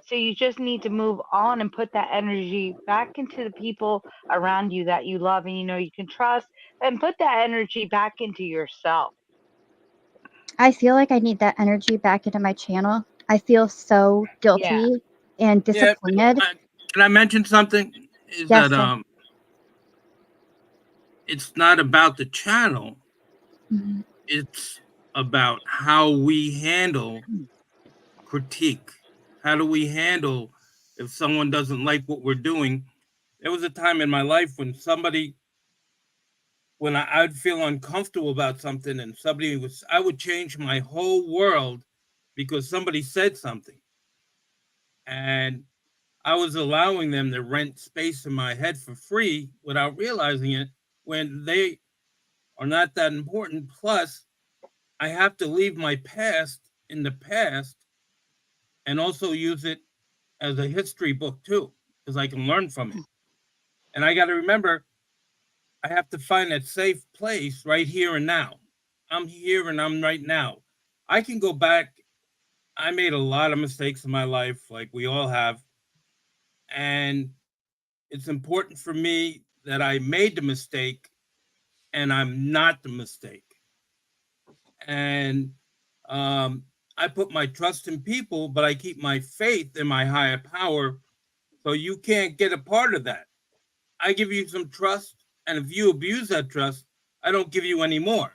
So you just need to move on and put that energy back into the people around you that you love and you know you can trust, and put that energy back into yourself. I feel like I need that energy back into my channel. I feel so Yeah. guilty and Yeah, disappointed. can I mention something? Is Yes, that sir. it's not about the channel. Mhm. It's about how we handle critique. How do we handle if someone doesn't like what we're doing? There was a time in my life when I'd feel uncomfortable about something and I would change my whole world because somebody said something. And I was allowing them to rent space in my head for free without realizing it when they are not that important. Plus, I have to leave my past in the past and also use it as a history book too, because I can learn from it. And I got to remember, I have to find that safe place right here and now. I'm here and I'm right now. I can go back. I made a lot of mistakes in my life, like we all have. And it's important for me that I made the mistake and I'm not the mistake. And I put my trust in people, but I keep my faith in my higher power. So you can't get a part of that. I give you some trust, and if you abuse that trust, I don't give you any more.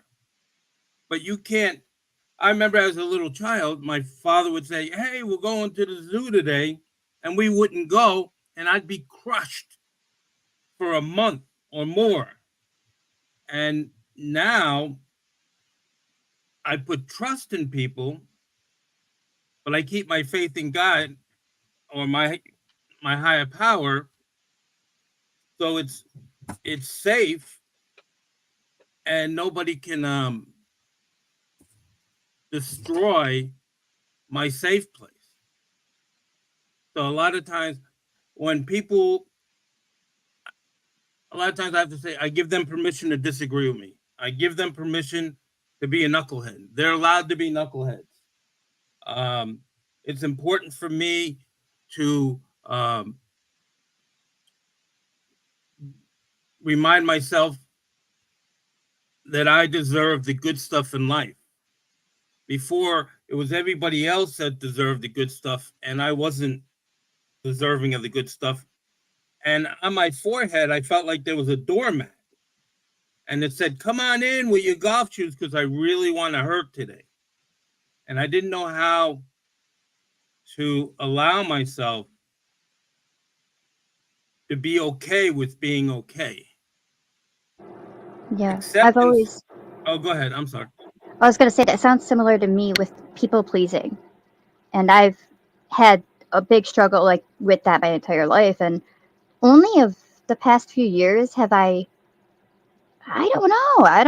But you can't. I remember as a little child, my father would say, "Hey, we're going to the zoo today," and we wouldn't go, and I'd be crushed for a month or more. And now I put trust in people, but I keep my faith in God or my higher power, so it's safe, and nobody can destroy my safe place. So a lot of times I have to say, I give them permission to disagree with me. I give them permission to be a knucklehead. They're allowed to be knuckleheads. It's important for me to remind myself that I deserve the good stuff in life. Before, it was everybody else that deserved the good stuff, and I wasn't deserving of the good stuff. And on my forehead, I felt like there was a doormat. And it said, "Come on in with your golf shoes because I really want to hurt today." And I didn't know how to allow myself to be okay with being okay. Yeah. I've Acceptance. always, Oh, go ahead. I'm sorry. I was going to say that sounds similar to me with people pleasing. And I've had a big struggle like with that my entire life. And only of the past few years have I don't know. I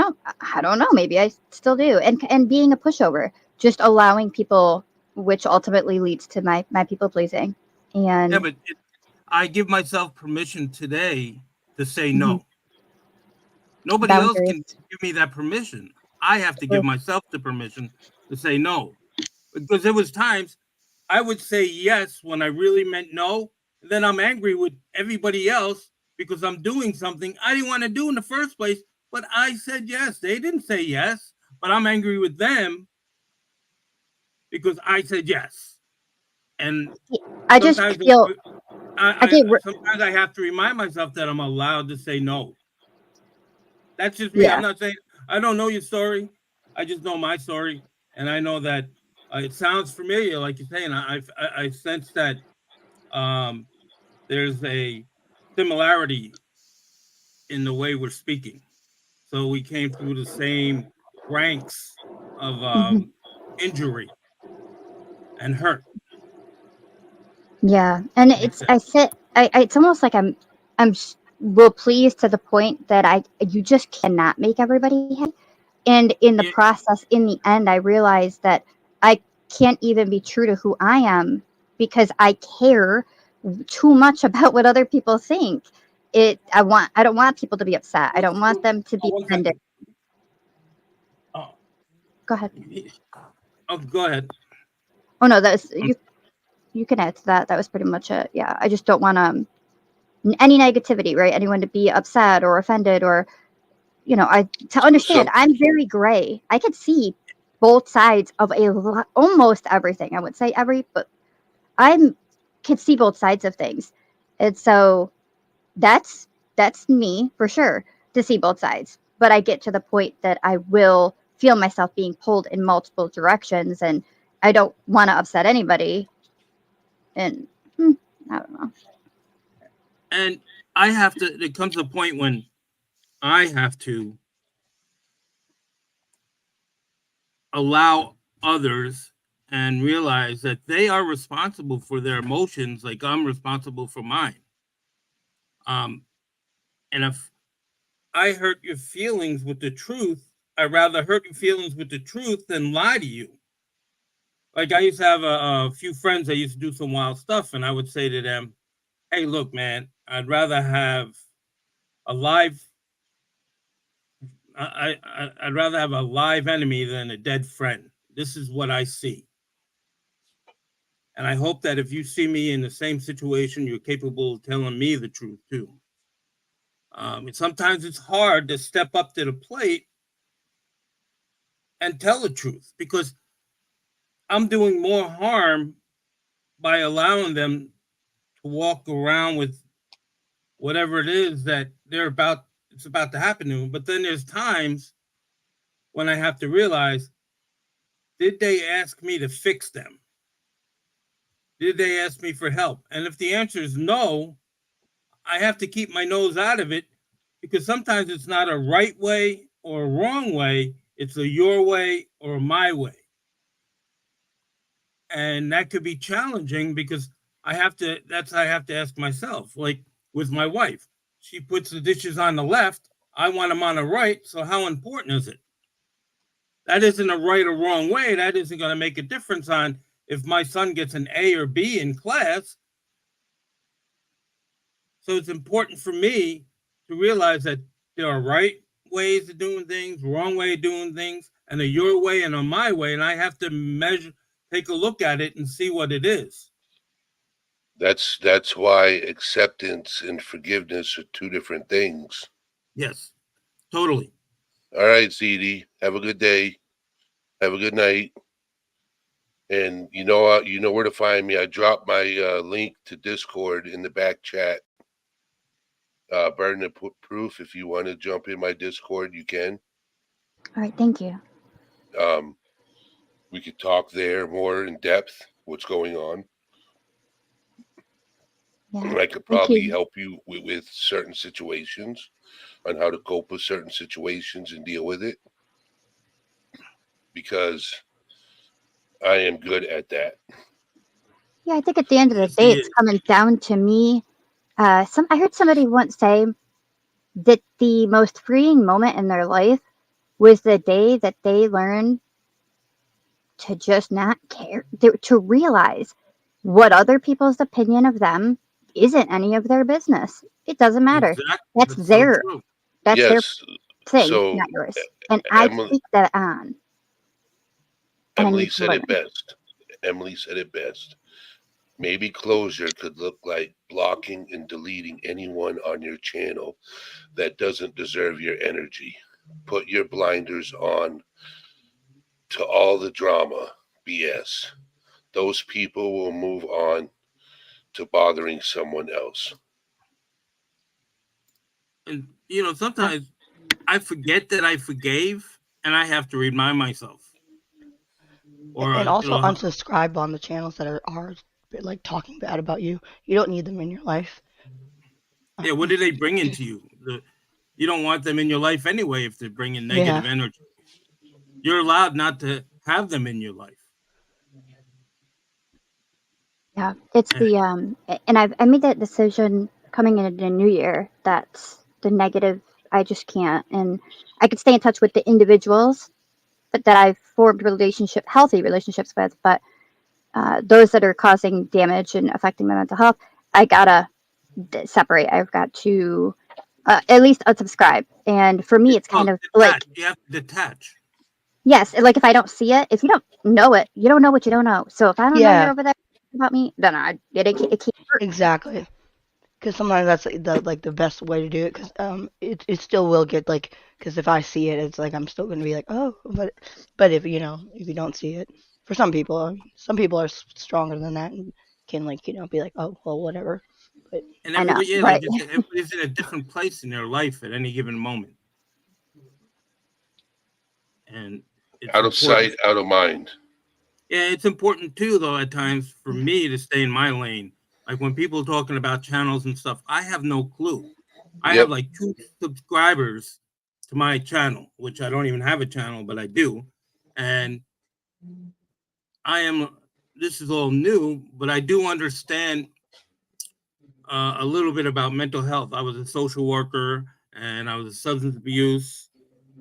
don't know. Maybe I still do. And being a pushover, just allowing people, which ultimately leads to my people pleasing. And Yeah, but I give myself permission today to say no. Nobody else can boundaries. give me that permission. I have to give myself the permission to say no. Because there was times I would say yes when I really meant no. And then I'm angry with everybody else because I'm doing something I didn't want to do in the first place, but I said yes. They didn't say yes, but I'm angry with them because I said yes. And I just sometimes feel sometimes I have to remind myself that I'm allowed to say no. That's just me. Yeah. I'm not saying I don't know your story. I just know my story, and I know that it sounds familiar, like you're saying. I sense that there's a similarity in the way we're speaking. So we came through the same ranks of injury and hurt. Yeah, and it's it's almost like I'm well pleased to the point that you just cannot make everybody happy. And in the Yeah. process, in the end, I realized that I can't even be true to who I am because I care too much about what other people think. I don't want people to be upset. I don't want them to be one offended. second. Oh, Go ahead. oh, go ahead. Oh no, that's you can add to that. That was pretty much it. Yeah, I just don't want any negativity, right? Anyone to be upset or offended or, to understand. I'm very gray. I could see both sides of almost everything. I would say but could see both sides of things. And so that's me for sure to see both sides. But I get to the point that I will feel myself being pulled in multiple directions and I don't want to upset anybody. And I don't know. And there comes a point when I have to allow others and realize that they are responsible for their emotions like I'm responsible for mine. And if I hurt your feelings with the truth, I'd rather hurt your feelings with the truth than lie to you. Like I used to have a few friends that used to do some wild stuff, and I would say to them, "Hey, look, man, I'd rather have a live I'd rather have a live enemy than a dead friend. This is what I see. And I hope that if you see me in the same situation, you're capable of telling me the truth too." Sometimes it's hard to step up to the plate and tell the truth, because I'm doing more harm by allowing them to walk around with whatever it is that it's about to happen to them. But then there's times when I have to realize, did they ask me to fix them? Did they ask me for help? And if the answer is no, I have to keep my nose out of it, because sometimes it's not a right way or a wrong way. It's a your way or my way. And that could be challenging, because I have to ask myself, like with my wife, she puts the dishes on the left, I want them on the right. So how important is it? That isn't a right or wrong way. That isn't going to make a difference on if my son gets an A or B in class. So it's important for me to realize that there are right ways of doing things, wrong way of doing things, and a your way and a my way. And I have to take a look at it and see what it is. That's why acceptance and forgiveness are two different things. Yes, totally. All right, ZD, have a good day. Have a good night. And you know where to find me. I dropped my link to Discord in the back chat. Burden of Proof. If you want to jump in my Discord, you can. All right, thank you. We could talk there more in depth. What's going on? Yeah, And I could probably help you with certain situations on how to cope with certain situations and deal with it, because I am good at that. yeah. I think at the end of the day, it's coming down to me. I heard somebody once say that the most freeing moment in their life was the day that they learned to just not care, to realize what other people's opinion of them isn't any of their business. It doesn't matter. Exactly. That's their their thing, So, not yours. And I take that on. Emily said it best. Emily said it best. Maybe closure could look like blocking and deleting anyone on your channel that doesn't deserve your energy. Put your blinders on to all the drama, BS. Those people will move on to bothering someone else. And, sometimes I forget that I forgave, and I have to remind myself. And also unsubscribe on the channels that are like talking bad about you. You don't need them in your life. Yeah, what do they bring into you? You don't want them in your life anyway if they're bringing negative energy. You're allowed not to have them in your life. Yeah, it's and I made that decision coming into the new year. That's the negative. I just can't, and I could stay in touch with the individuals, but that I've formed healthy relationships with. But those that are causing damage and affecting my mental health, I gotta separate. I've got to at least unsubscribe. And for me, it's kind of like you have to detach. Yes, like if I don't see it, if you don't know it, you don't know what you don't know. So if I don't know you're over there about me, then it can't hurt. Exactly. Because sometimes that's the best way to do it. Because it still will get because if I see it, it's like I'm still gonna be like, oh, but if you don't see it, for some people are stronger than that and can be like, oh well, whatever. But and everybody's in a different place in their life at any given moment. And it's out of sight, out of mind. Yeah, it's important too, though, at times for me to stay in my lane. Like when people are talking about channels and stuff, I have no clue. I have like 2 subscribers to my channel, which I don't even have a channel, but I do. And this is all new, but I do understand a little bit about mental health. I was a social worker and I was a substance abuse.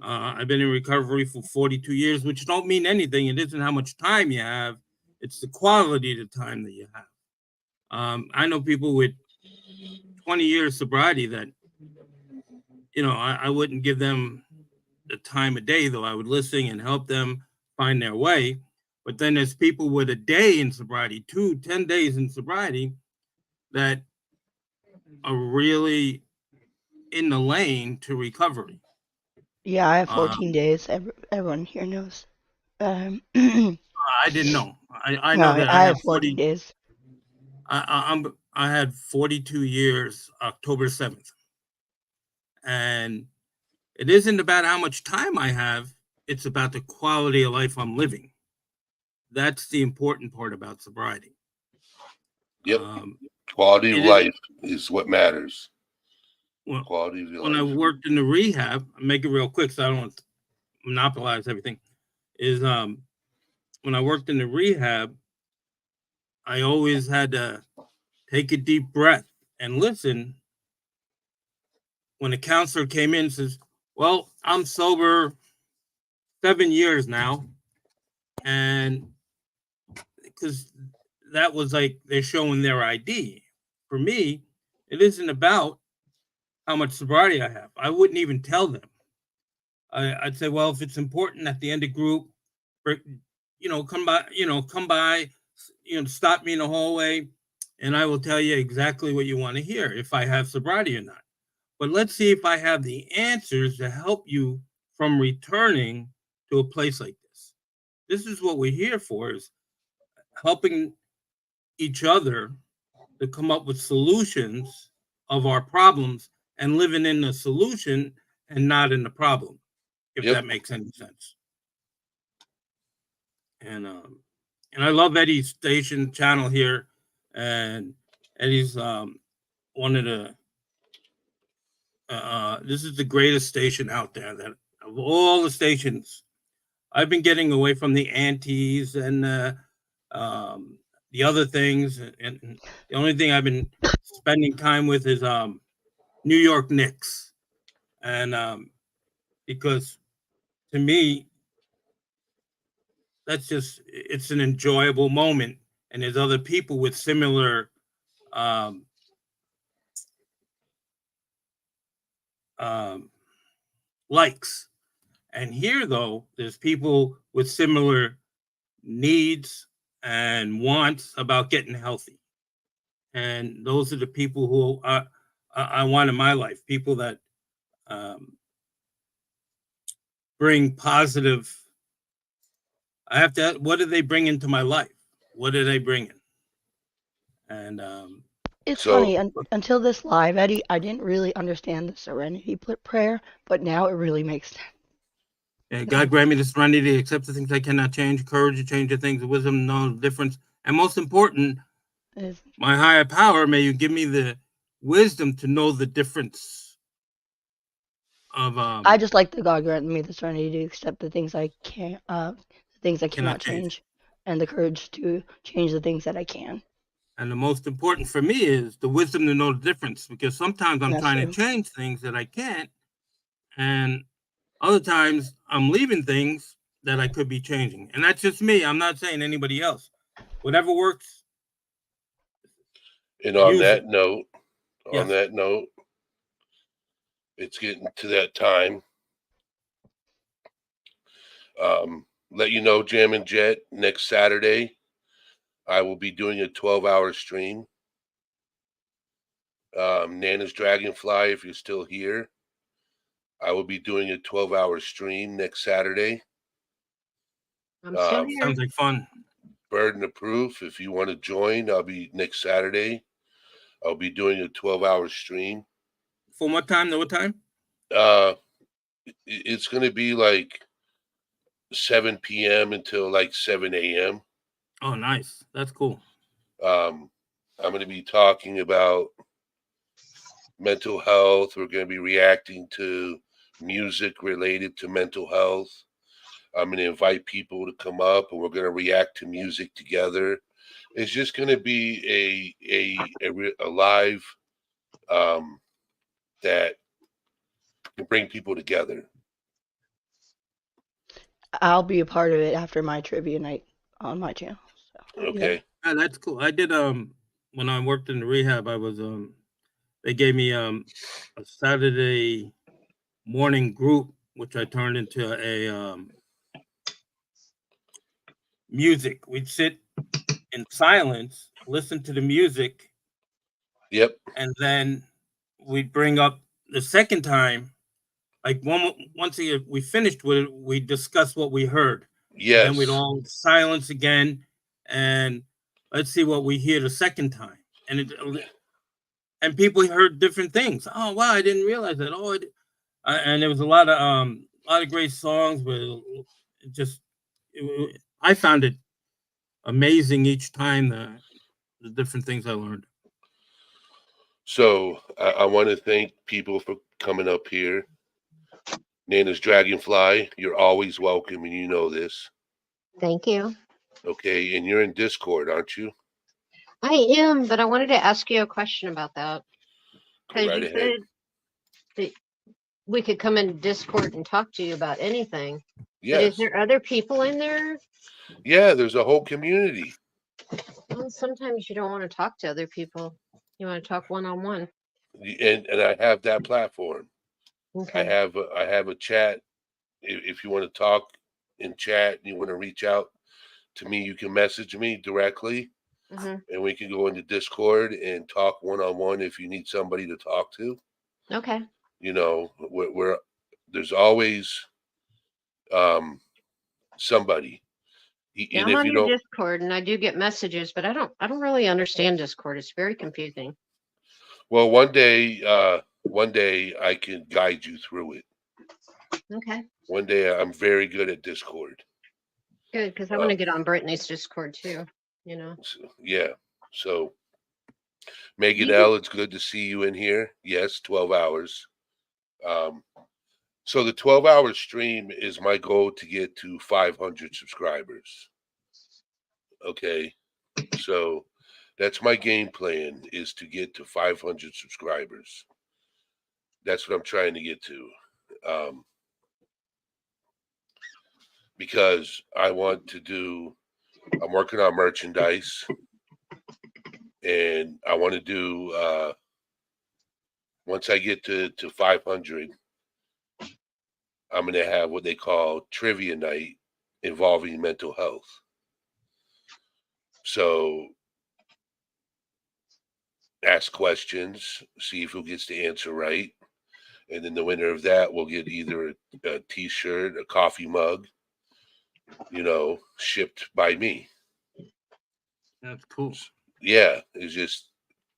I've been in recovery for 42 years, which don't mean anything. It isn't how much time you have. It's the quality of the time that you have. I know people with 20 years sobriety that, I wouldn't give them the time of day, though. I would listen and help them find their way. But then there's people with a day in sobriety, 10 days in sobriety that are really in the lane to recovery. Yeah, I have 14 days. Everyone here knows. I didn't know. I No, know that I have 14 days. I had 42 years, October 7th. And it isn't about how much time I have, it's about the quality of life I'm living. That's the important part about sobriety. Yep. Quality of life is what matters. Well, Quality of your when life. I worked in the rehab, I'll make it real quick so I don't want to monopolize everything, is when I worked in the rehab, I always had to take a deep breath and listen when a counselor came in and says, well, I'm sober 7 years now. And because that was like they're showing their ID. For me, it isn't about how much sobriety I have. I wouldn't even tell them. I'd say, well, if it's important at the end of group, come by, stop me in the hallway, and I will tell you exactly what you want to hear, if I have sobriety or not. But let's see if I have the answers to help you from returning to a place like this. This is what we're here for, is helping each other to come up with solutions of our problems and living in the solution and not in the problem, if that makes any sense. And I love Eddie's station channel here, and Eddie's one of the this is the greatest station out there. That of all the stations, I've been getting away from the antis and the other things, and the only thing I've been spending time with is New York Knicks, and because to me, it's an enjoyable moment, and there's other people with similar likes. And here, though, there's people with similar needs and wants about getting healthy. And those are the people who I want in my life, people that bring positive. I have to, what do they bring into my life? What are they bringing? And it's funny, until this live, Eddie, I didn't really understand the serenity prayer, but now it really makes sense. Yeah, God grant me the serenity to accept the things I cannot change, courage to change the things, wisdom, know the difference, and most important, my higher power, may you give me the wisdom to know the difference of. I just like that God grant me the serenity to accept the things I can't, the things I cannot change, and the courage to change the things that I can. And the most important for me is the wisdom to know the difference, because sometimes I'm trying to change things that I can't, and other times I'm leaving things that I could be changing. And that's just me. I'm not saying anybody else. Whatever works. And on that note, it's getting to that time. Let you know, Jam and Jet, next Saturday, I will be doing a 12-hour stream. Nana's Dragonfly, if you're still here, I will be doing a 12-hour stream next Saturday. I'm still here. Sounds like fun. Burden of Proof, if you want to join, I'll be next Saturday. I'll be doing a 12-hour stream. From what time to what time? It's going to be like 7 p.m. until like 7 a.m. Oh, nice. That's cool. I'm going to be talking about mental health. We're going to be reacting to music related to mental health. I'm going to invite people to come up, and we're going to react to music together. It's just going to be a live that can bring people together. I'll be a part of it after my trivia night on my channel. So, okay. Yeah, that's cool. I did when I worked in the rehab, I was they gave me a Saturday morning group, which I turned into a music. We'd sit in silence, listen to the music. Yep. And then we'd bring up the second time, like once we finished with it, we discussed what we heard. Yes. Then we'd all silence again, and let's see what we hear the second time. And people heard different things. Oh wow, I didn't realize that. Oh, and there was a lot of great songs, but I found it amazing each time the different things I learned. So I want to thank people for coming up here. Nana's Dragonfly, you're always welcome, and you know this. Thank you. Okay, and you're in Discord, aren't you? I am, but I wanted to ask you a question about that. Go Because right you ahead. said that we could come in Discord and talk to you about anything. But Yes. is there other people in there? Yeah, there's a whole community. Well, sometimes you don't want to talk to other people. You want to talk one-on-one. And I have that platform. Okay. I have a chat. If you want to talk in chat and you want to reach out to me, you can message me directly, Mm-hmm. and we can go into Discord and talk one-on-one if you need somebody to talk to. Okay. You know, we're there's always somebody. Yeah, And I'm if on you your don't, Discord and I do get messages, but I don't really understand Discord. It's very confusing. well, one day I can guide you through it. Okay. One day I'm very good at Discord. Good, because I want to get on Brittany's Discord too. You know. So, yeah. So Megan You L, it's good to see you in here. Yes, 12 hours. So the 12-hour stream is my goal to get to 500 subscribers. Okay. So that's my game plan, is to get to 500 subscribers. That's what I'm trying to get to. Because I'm working on merchandise, and I want to do, once I get to 500, I'm going to have what they call trivia night involving mental health. So ask questions, see if who gets the answer right. And then the winner of that will get either a t-shirt, a coffee mug, shipped by me. That's cool. Yeah, it's just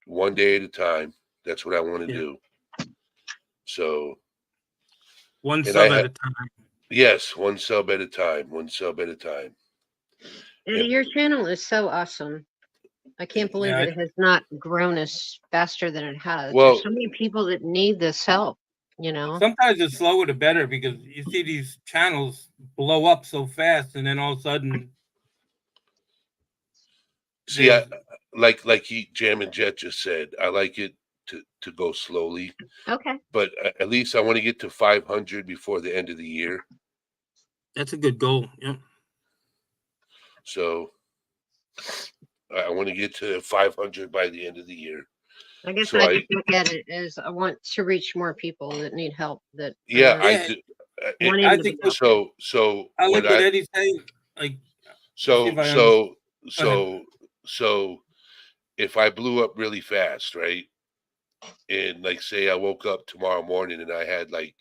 one day at a time. That's what I want to do. So one sub at a time. Yes, one sub at a time. One sub at a time. Eddie, your channel is so awesome. I can't believe it has not grown as faster than it has. Well, there's so many people that need this help. Sometimes the slower the better, because you see these channels blow up so fast, and then all of a sudden. See, like Jam and Jet just said, I like it to go slowly. Okay. But at least I want to get to 500 before the end of the year. That's a good goal. Yeah. So I want to get to 500 by the end of the year. I guess I just look at it as I want to reach more people that need help. I do. I think so. I like what Eddie's saying. Like, so if I blew up really fast, right? And like, say I woke up tomorrow morning and I had like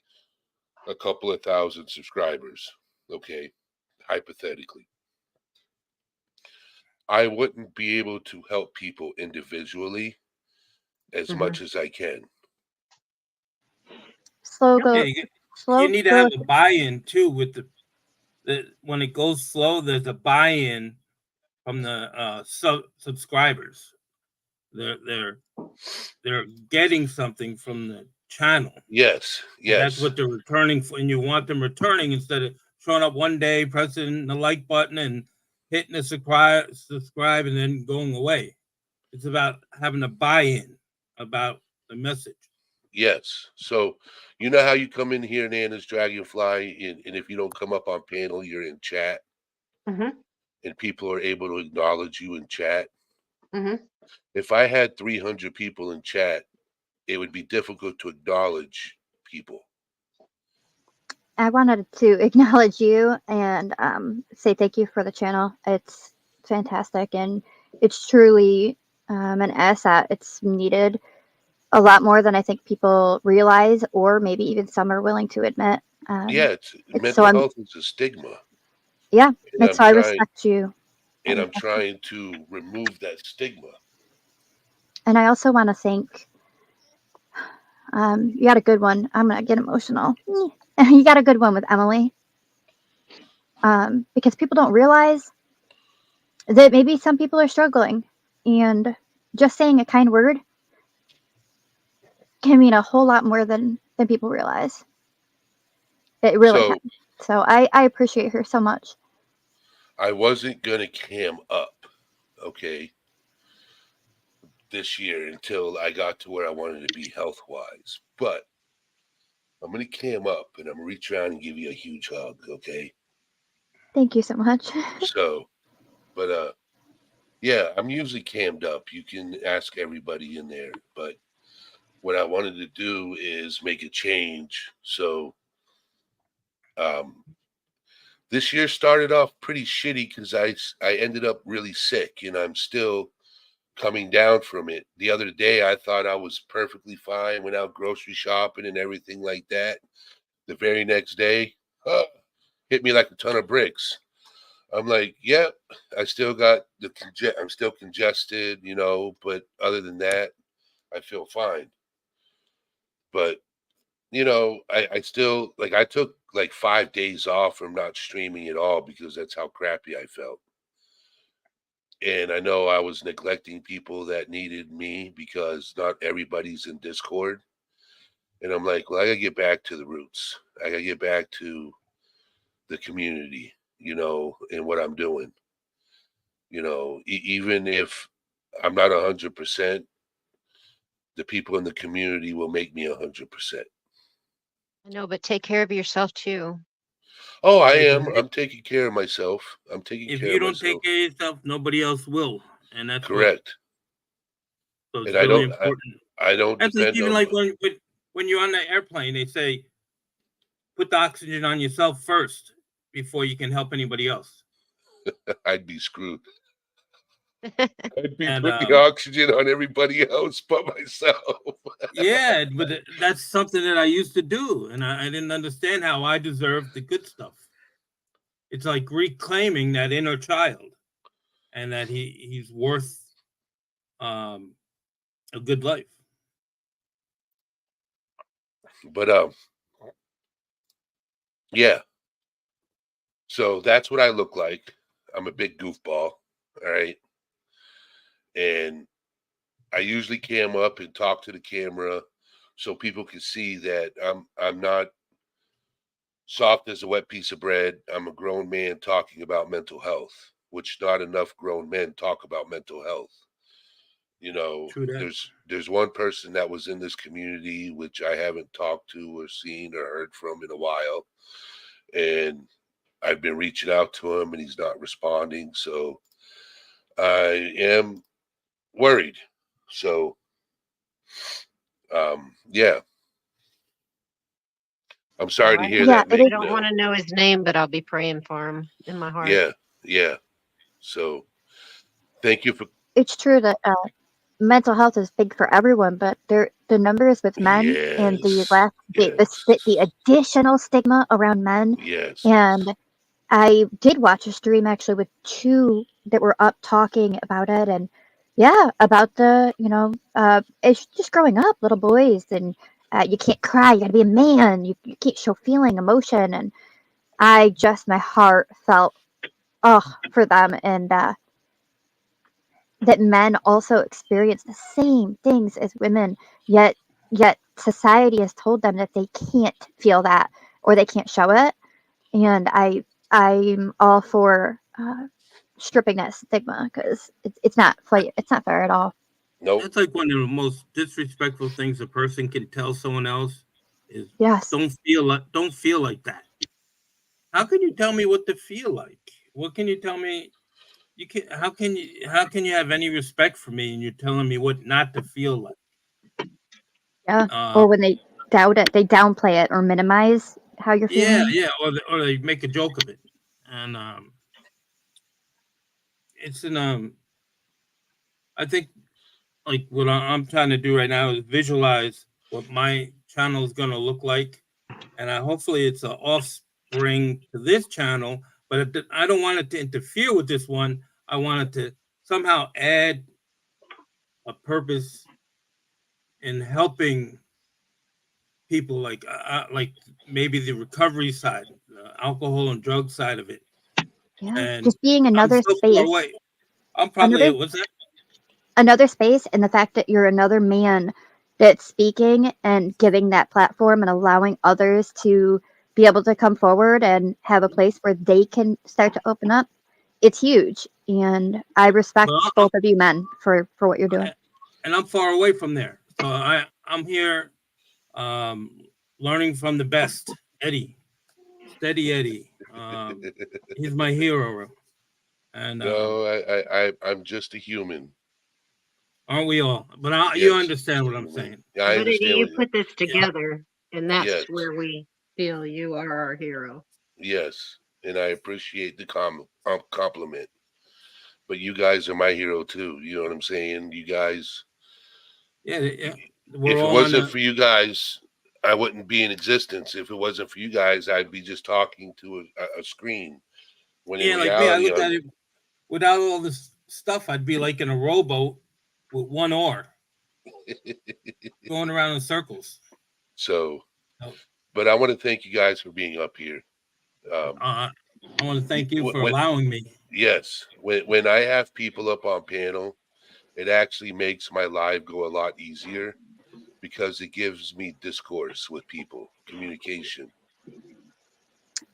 a couple of thousand subscribers, okay, hypothetically, I wouldn't be able to help people individually as much as I can. You need to have a buy-in too with when it goes slow. There's a buy-in from the subscribers. They're getting something from the channel. Yes. And that's what they're returning for, and you want them returning instead of showing up one day, pressing the like button and hitting the subscribe and then going away. It's about having a buy-in about the message. Yes. So you know how you come in here, Nana's Dragonfly, and if you don't come up on panel, you're in chat. Mm-hmm. And people are able to acknowledge you in chat. Mm-hmm. If I had 300 people in chat, it would be difficult to acknowledge people. I wanted to acknowledge you and say thank you for the channel. It's fantastic, and it's truly an asset. It's needed. a lot more than I think people realize, or maybe even some are willing to admit. Yeah, it's So mental I'm, health is a stigma, yeah, and and so I respect you. I I'm respect you. trying to remove that stigma. And I also want to thank, you got a good one. I'm going to get emotional. You got a good one with Emily. Because people don't realize that maybe some people are struggling, and just saying a kind word can mean a whole lot more than people realize. It really So can. So I appreciate her so much. I wasn't gonna cam up, okay, this year until I got to where I wanted to be health wise. But I'm gonna cam up and I'm gonna reach around and give you a huge hug, okay? Thank you so much. So, but yeah, I'm usually cammed up. You can ask everybody in there, but what I wanted to do is make a change. So, um, this year started off pretty shitty because I ended up really sick, and I'm still coming down from it. The other day, I thought I was perfectly fine, went out grocery shopping and everything like that. The very next day, hit me like a ton of bricks. I'm like, yep, I still got I'm still congested, you know, but other than that, I feel fine. But you know, I still like I took like 5 days off from not streaming at all because that's how crappy I felt. And I know I was neglecting people that needed me because not everybody's in Discord. And I'm like, well, I gotta get back to the roots. I gotta get back to the community, you know, and what I'm doing. You know, even if I'm not 100%, the people in the community will make me 100%. I know, but take care of yourself too. Oh, I If am. I'm taking care of myself. I'm taking if care you of don't take myself. care of yourself, nobody else will, and that's what. Correct. So it's And I really don't. important. I don't That's like depend even on. like when you're on the airplane, they say put the oxygen on yourself first before you can help anybody else. I'd be screwed. I'd be And putting oxygen on everybody else but myself. yeah, but that's something that I used to do, and I didn't understand how I deserved the good stuff. It's like reclaiming that inner child, and that he's worth a good life. But yeah. So that's what I look like. I'm a big goofball. All right. And I usually cam up and talk to the camera so people can see that I'm not soft as a wet piece of bread. I'm a grown man talking about mental health, which not enough grown men talk about mental health. You know, True that. there's one person that was in this community which I haven't talked to or seen or heard from in a while, and I've been reaching out to him and he's not responding. So I am worried. So yeah. I'm sorry Well, to I hear don't, Yeah, that, it I is. don't Meek want Mill. to know his name, but I'll be praying for him in my heart. Yeah, yeah. So thank you for It's true that mental health is big for everyone, but the numbers with men and the yes, last the yes, additional stigma around men. yes. And I did watch a stream actually with two that were up talking about it, and yeah, about the it's just growing up, little boys, and you can't cry, you got to be a man, you can't show feeling, emotion, and my heart felt for them, and that men also experience the same things as women, yet society has told them that they can't feel that or they can't show it, and I'm all for stripping that stigma because it's not fair at all. Nope. That's like one of the most disrespectful things a person can tell someone else is Yes. don't feel like that. How can you tell me what to feel like? What can you tell me? You can how can you have any respect for me and you're telling me what not to feel like? Yeah. Uh, Or when they doubt it, they downplay it or minimize how you're yeah, feeling. yeah, or they make a joke of it, and it's an I think like what I'm trying to do right now is visualize what my channel is going to look like, and hopefully it's an offspring to this channel. But I don't want it to interfere with this one. I want it to somehow add a purpose in helping people, like maybe the recovery side, the alcohol and drug side of it. Yeah, And just being I'm another so far space, away. I'm probably another what's that? another space, and the fact that you're another man that's speaking and giving that platform and allowing others to be able to come forward and have a place where they can start to open up. It's huge, and I respect Well, both of you men for what you're doing. and I'm far away from there, so I'm here, learning from the best. Eddie, steady Eddie. He's my hero, and No, I'm just a human. aren't we all? But you Yes, understand what I'm human. saying. Yeah, I But Eddie, understand you what you. put this together, and that's Yes, where we feel you are our hero. yes, and I appreciate the compliment. But you guys are my hero too. You know what I'm saying? You guys. Yeah, we're If it all on wasn't the. for you guys, I wouldn't be in existence. If it wasn't for you guys, I'd be just talking to a screen. When in Yeah, like me, I reality, look at it without all this stuff. I'd be like in a rowboat with one oar, going around in circles. so. So, But I want to thank you guys for being up here. I want to thank you for When, allowing me. yes, when I have people up on panel, it actually makes my live go a lot easier because it gives me discourse with people, communication.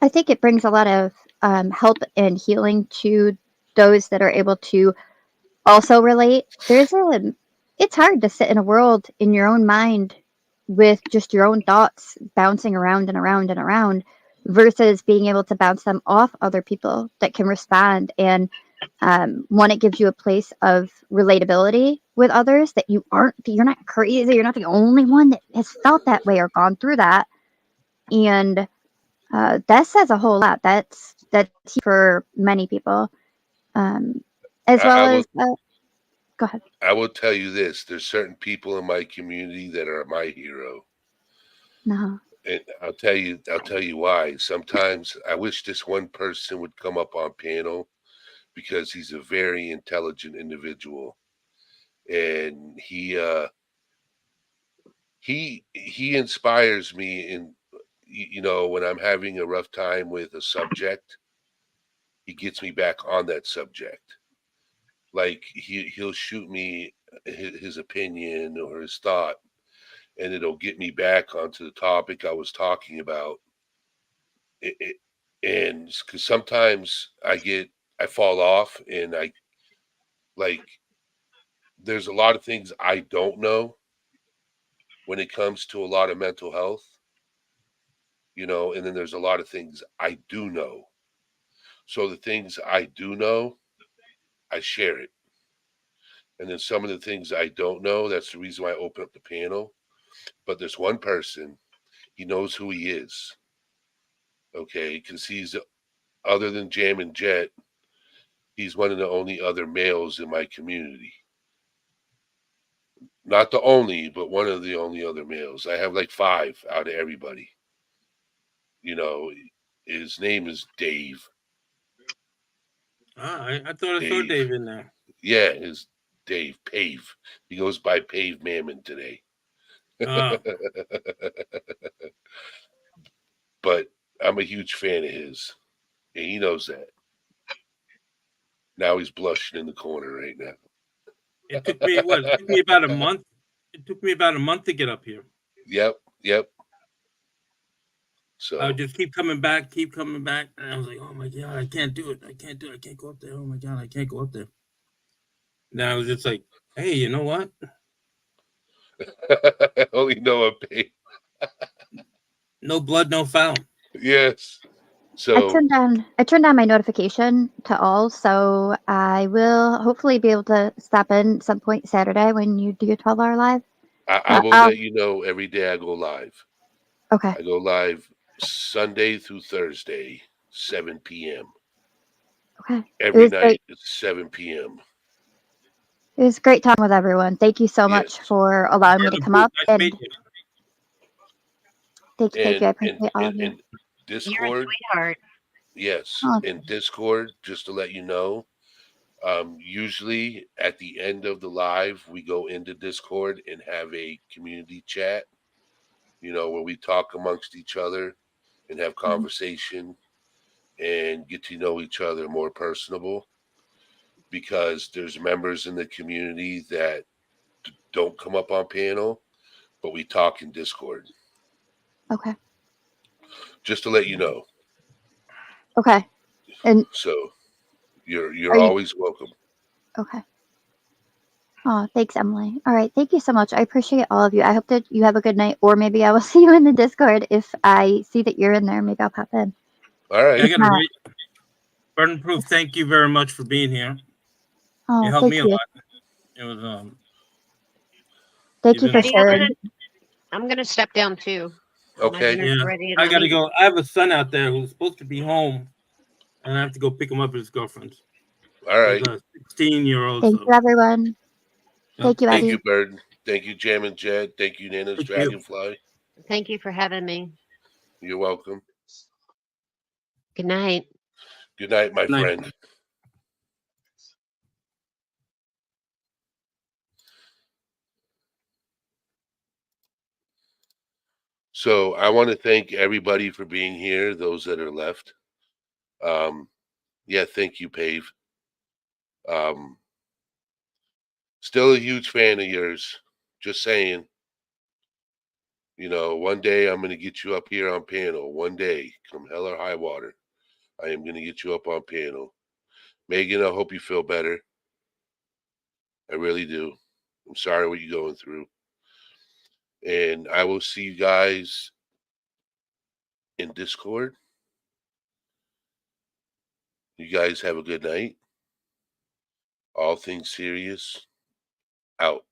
I think it brings a lot of help and healing to those that are able to also relate. It's hard to sit in a world in your own mind with just your own thoughts bouncing around and around and around versus being able to bounce them off other people that can respond. And one, it gives you a place of relatability with others that you're not crazy. You're not the only one that has felt that way or gone through that. And that says a whole lot. That's for many people, as well I as will go ahead. I will tell you this: there's certain people in my community that are my hero, No. and I'll tell you why. Sometimes I wish this one person would come up on panel because he's a very intelligent individual, and he inspires me in when I'm having a rough time with a subject, he gets me back on that subject. Like he'll shoot me his opinion or his thought, and it'll get me back onto the topic I was talking about. And because sometimes I fall off, and I like there's a lot of things I don't know when it comes to a lot of mental health, and then there's a lot of things I do know. So the things I do know, I share it. And then some of the things I don't know, that's the reason why I open up the panel. But there's one person, he knows who he is. Okay. Because he's, other than Jam and Jet, he's one of the only other males in my community. Not the only, but one of the only other males. I have like 5 out of everybody. You know, his name is Dave. I thought I saw Dave. Dave in there. Yeah, his Dave Pave. He goes by Pave Mammon today. Uh, But I'm a huge fan of his, and he knows that. Now he's blushing in the corner right now. it took me what? It took me about a month. It took me about a month to get up here. Yep. I So would just keep coming back, and I was like, "Oh my god, I can't do it! I can't do it! I can't go up there! Oh my god, I can't go up there!" And I was just like, "Hey, you know what? only Noah Pave. No blood, no foul." Yes. I So turned on my notification to all, so I will hopefully be able to stop in some point Saturday when you do your 12-hour live. I will I'll let you know every day I go live. okay. I go live Sunday through Thursday, 7 p.m. Okay. It Every was great. night it's 7 p.m. It was great talking with everyone. Thank you so much Yes. for allowing me to Burden come Proof, up. nice And meeting you. thank you. I And appreciate all of you. and You're a Discord, sweetheart. yes, Oh, in Discord, just to let you know, usually at the end of the live, we go into Discord and have a community chat, where we talk amongst each other and have conversation and get to know each other more personable, because there's members in the community that don't come up on panel, but we talk in Discord. okay. Just to let you know. Okay. And So you're are you always welcome. okay? Oh, thanks, Emily. All right. Thank you so much. I appreciate all of you. I hope that you have a good night, or maybe I will see you in the Discord. If I see that you're in there, maybe I'll pop in. All I right. If gotta not, rate Burden Proof. Thank you very much for being here. You oh, helped thank me a you. lot. It was Thank you've you been for a Eddie, I'm sharing. great. gonna step down too. My Okay. dinner's Yeah, ready and I I'm gotta eating. go. I have a son out there who's supposed to be home, and I have to go pick him up with his girlfriend. All right. He's a 16-year-old. Thank So you, everyone. yeah. Thank you, Thank Eddie. you, Bird. Thank you, Jam and Jed. Thank you, Nana's Thank you. Dragonfly. Thank you for having me. You're welcome. Good night. Good night, my Night. friend. So I want to thank everybody for being here, those that are left. Yeah, thank you, Pave. Still a huge fan of yours. Just saying. One day I'm going to get you up here on panel. One day, come hell or high water, I am going to get you up on panel. Megan, I hope you feel better. I really do. I'm sorry what you're going through. And I will see you guys in Discord. You guys have a good night. All things serious. Out.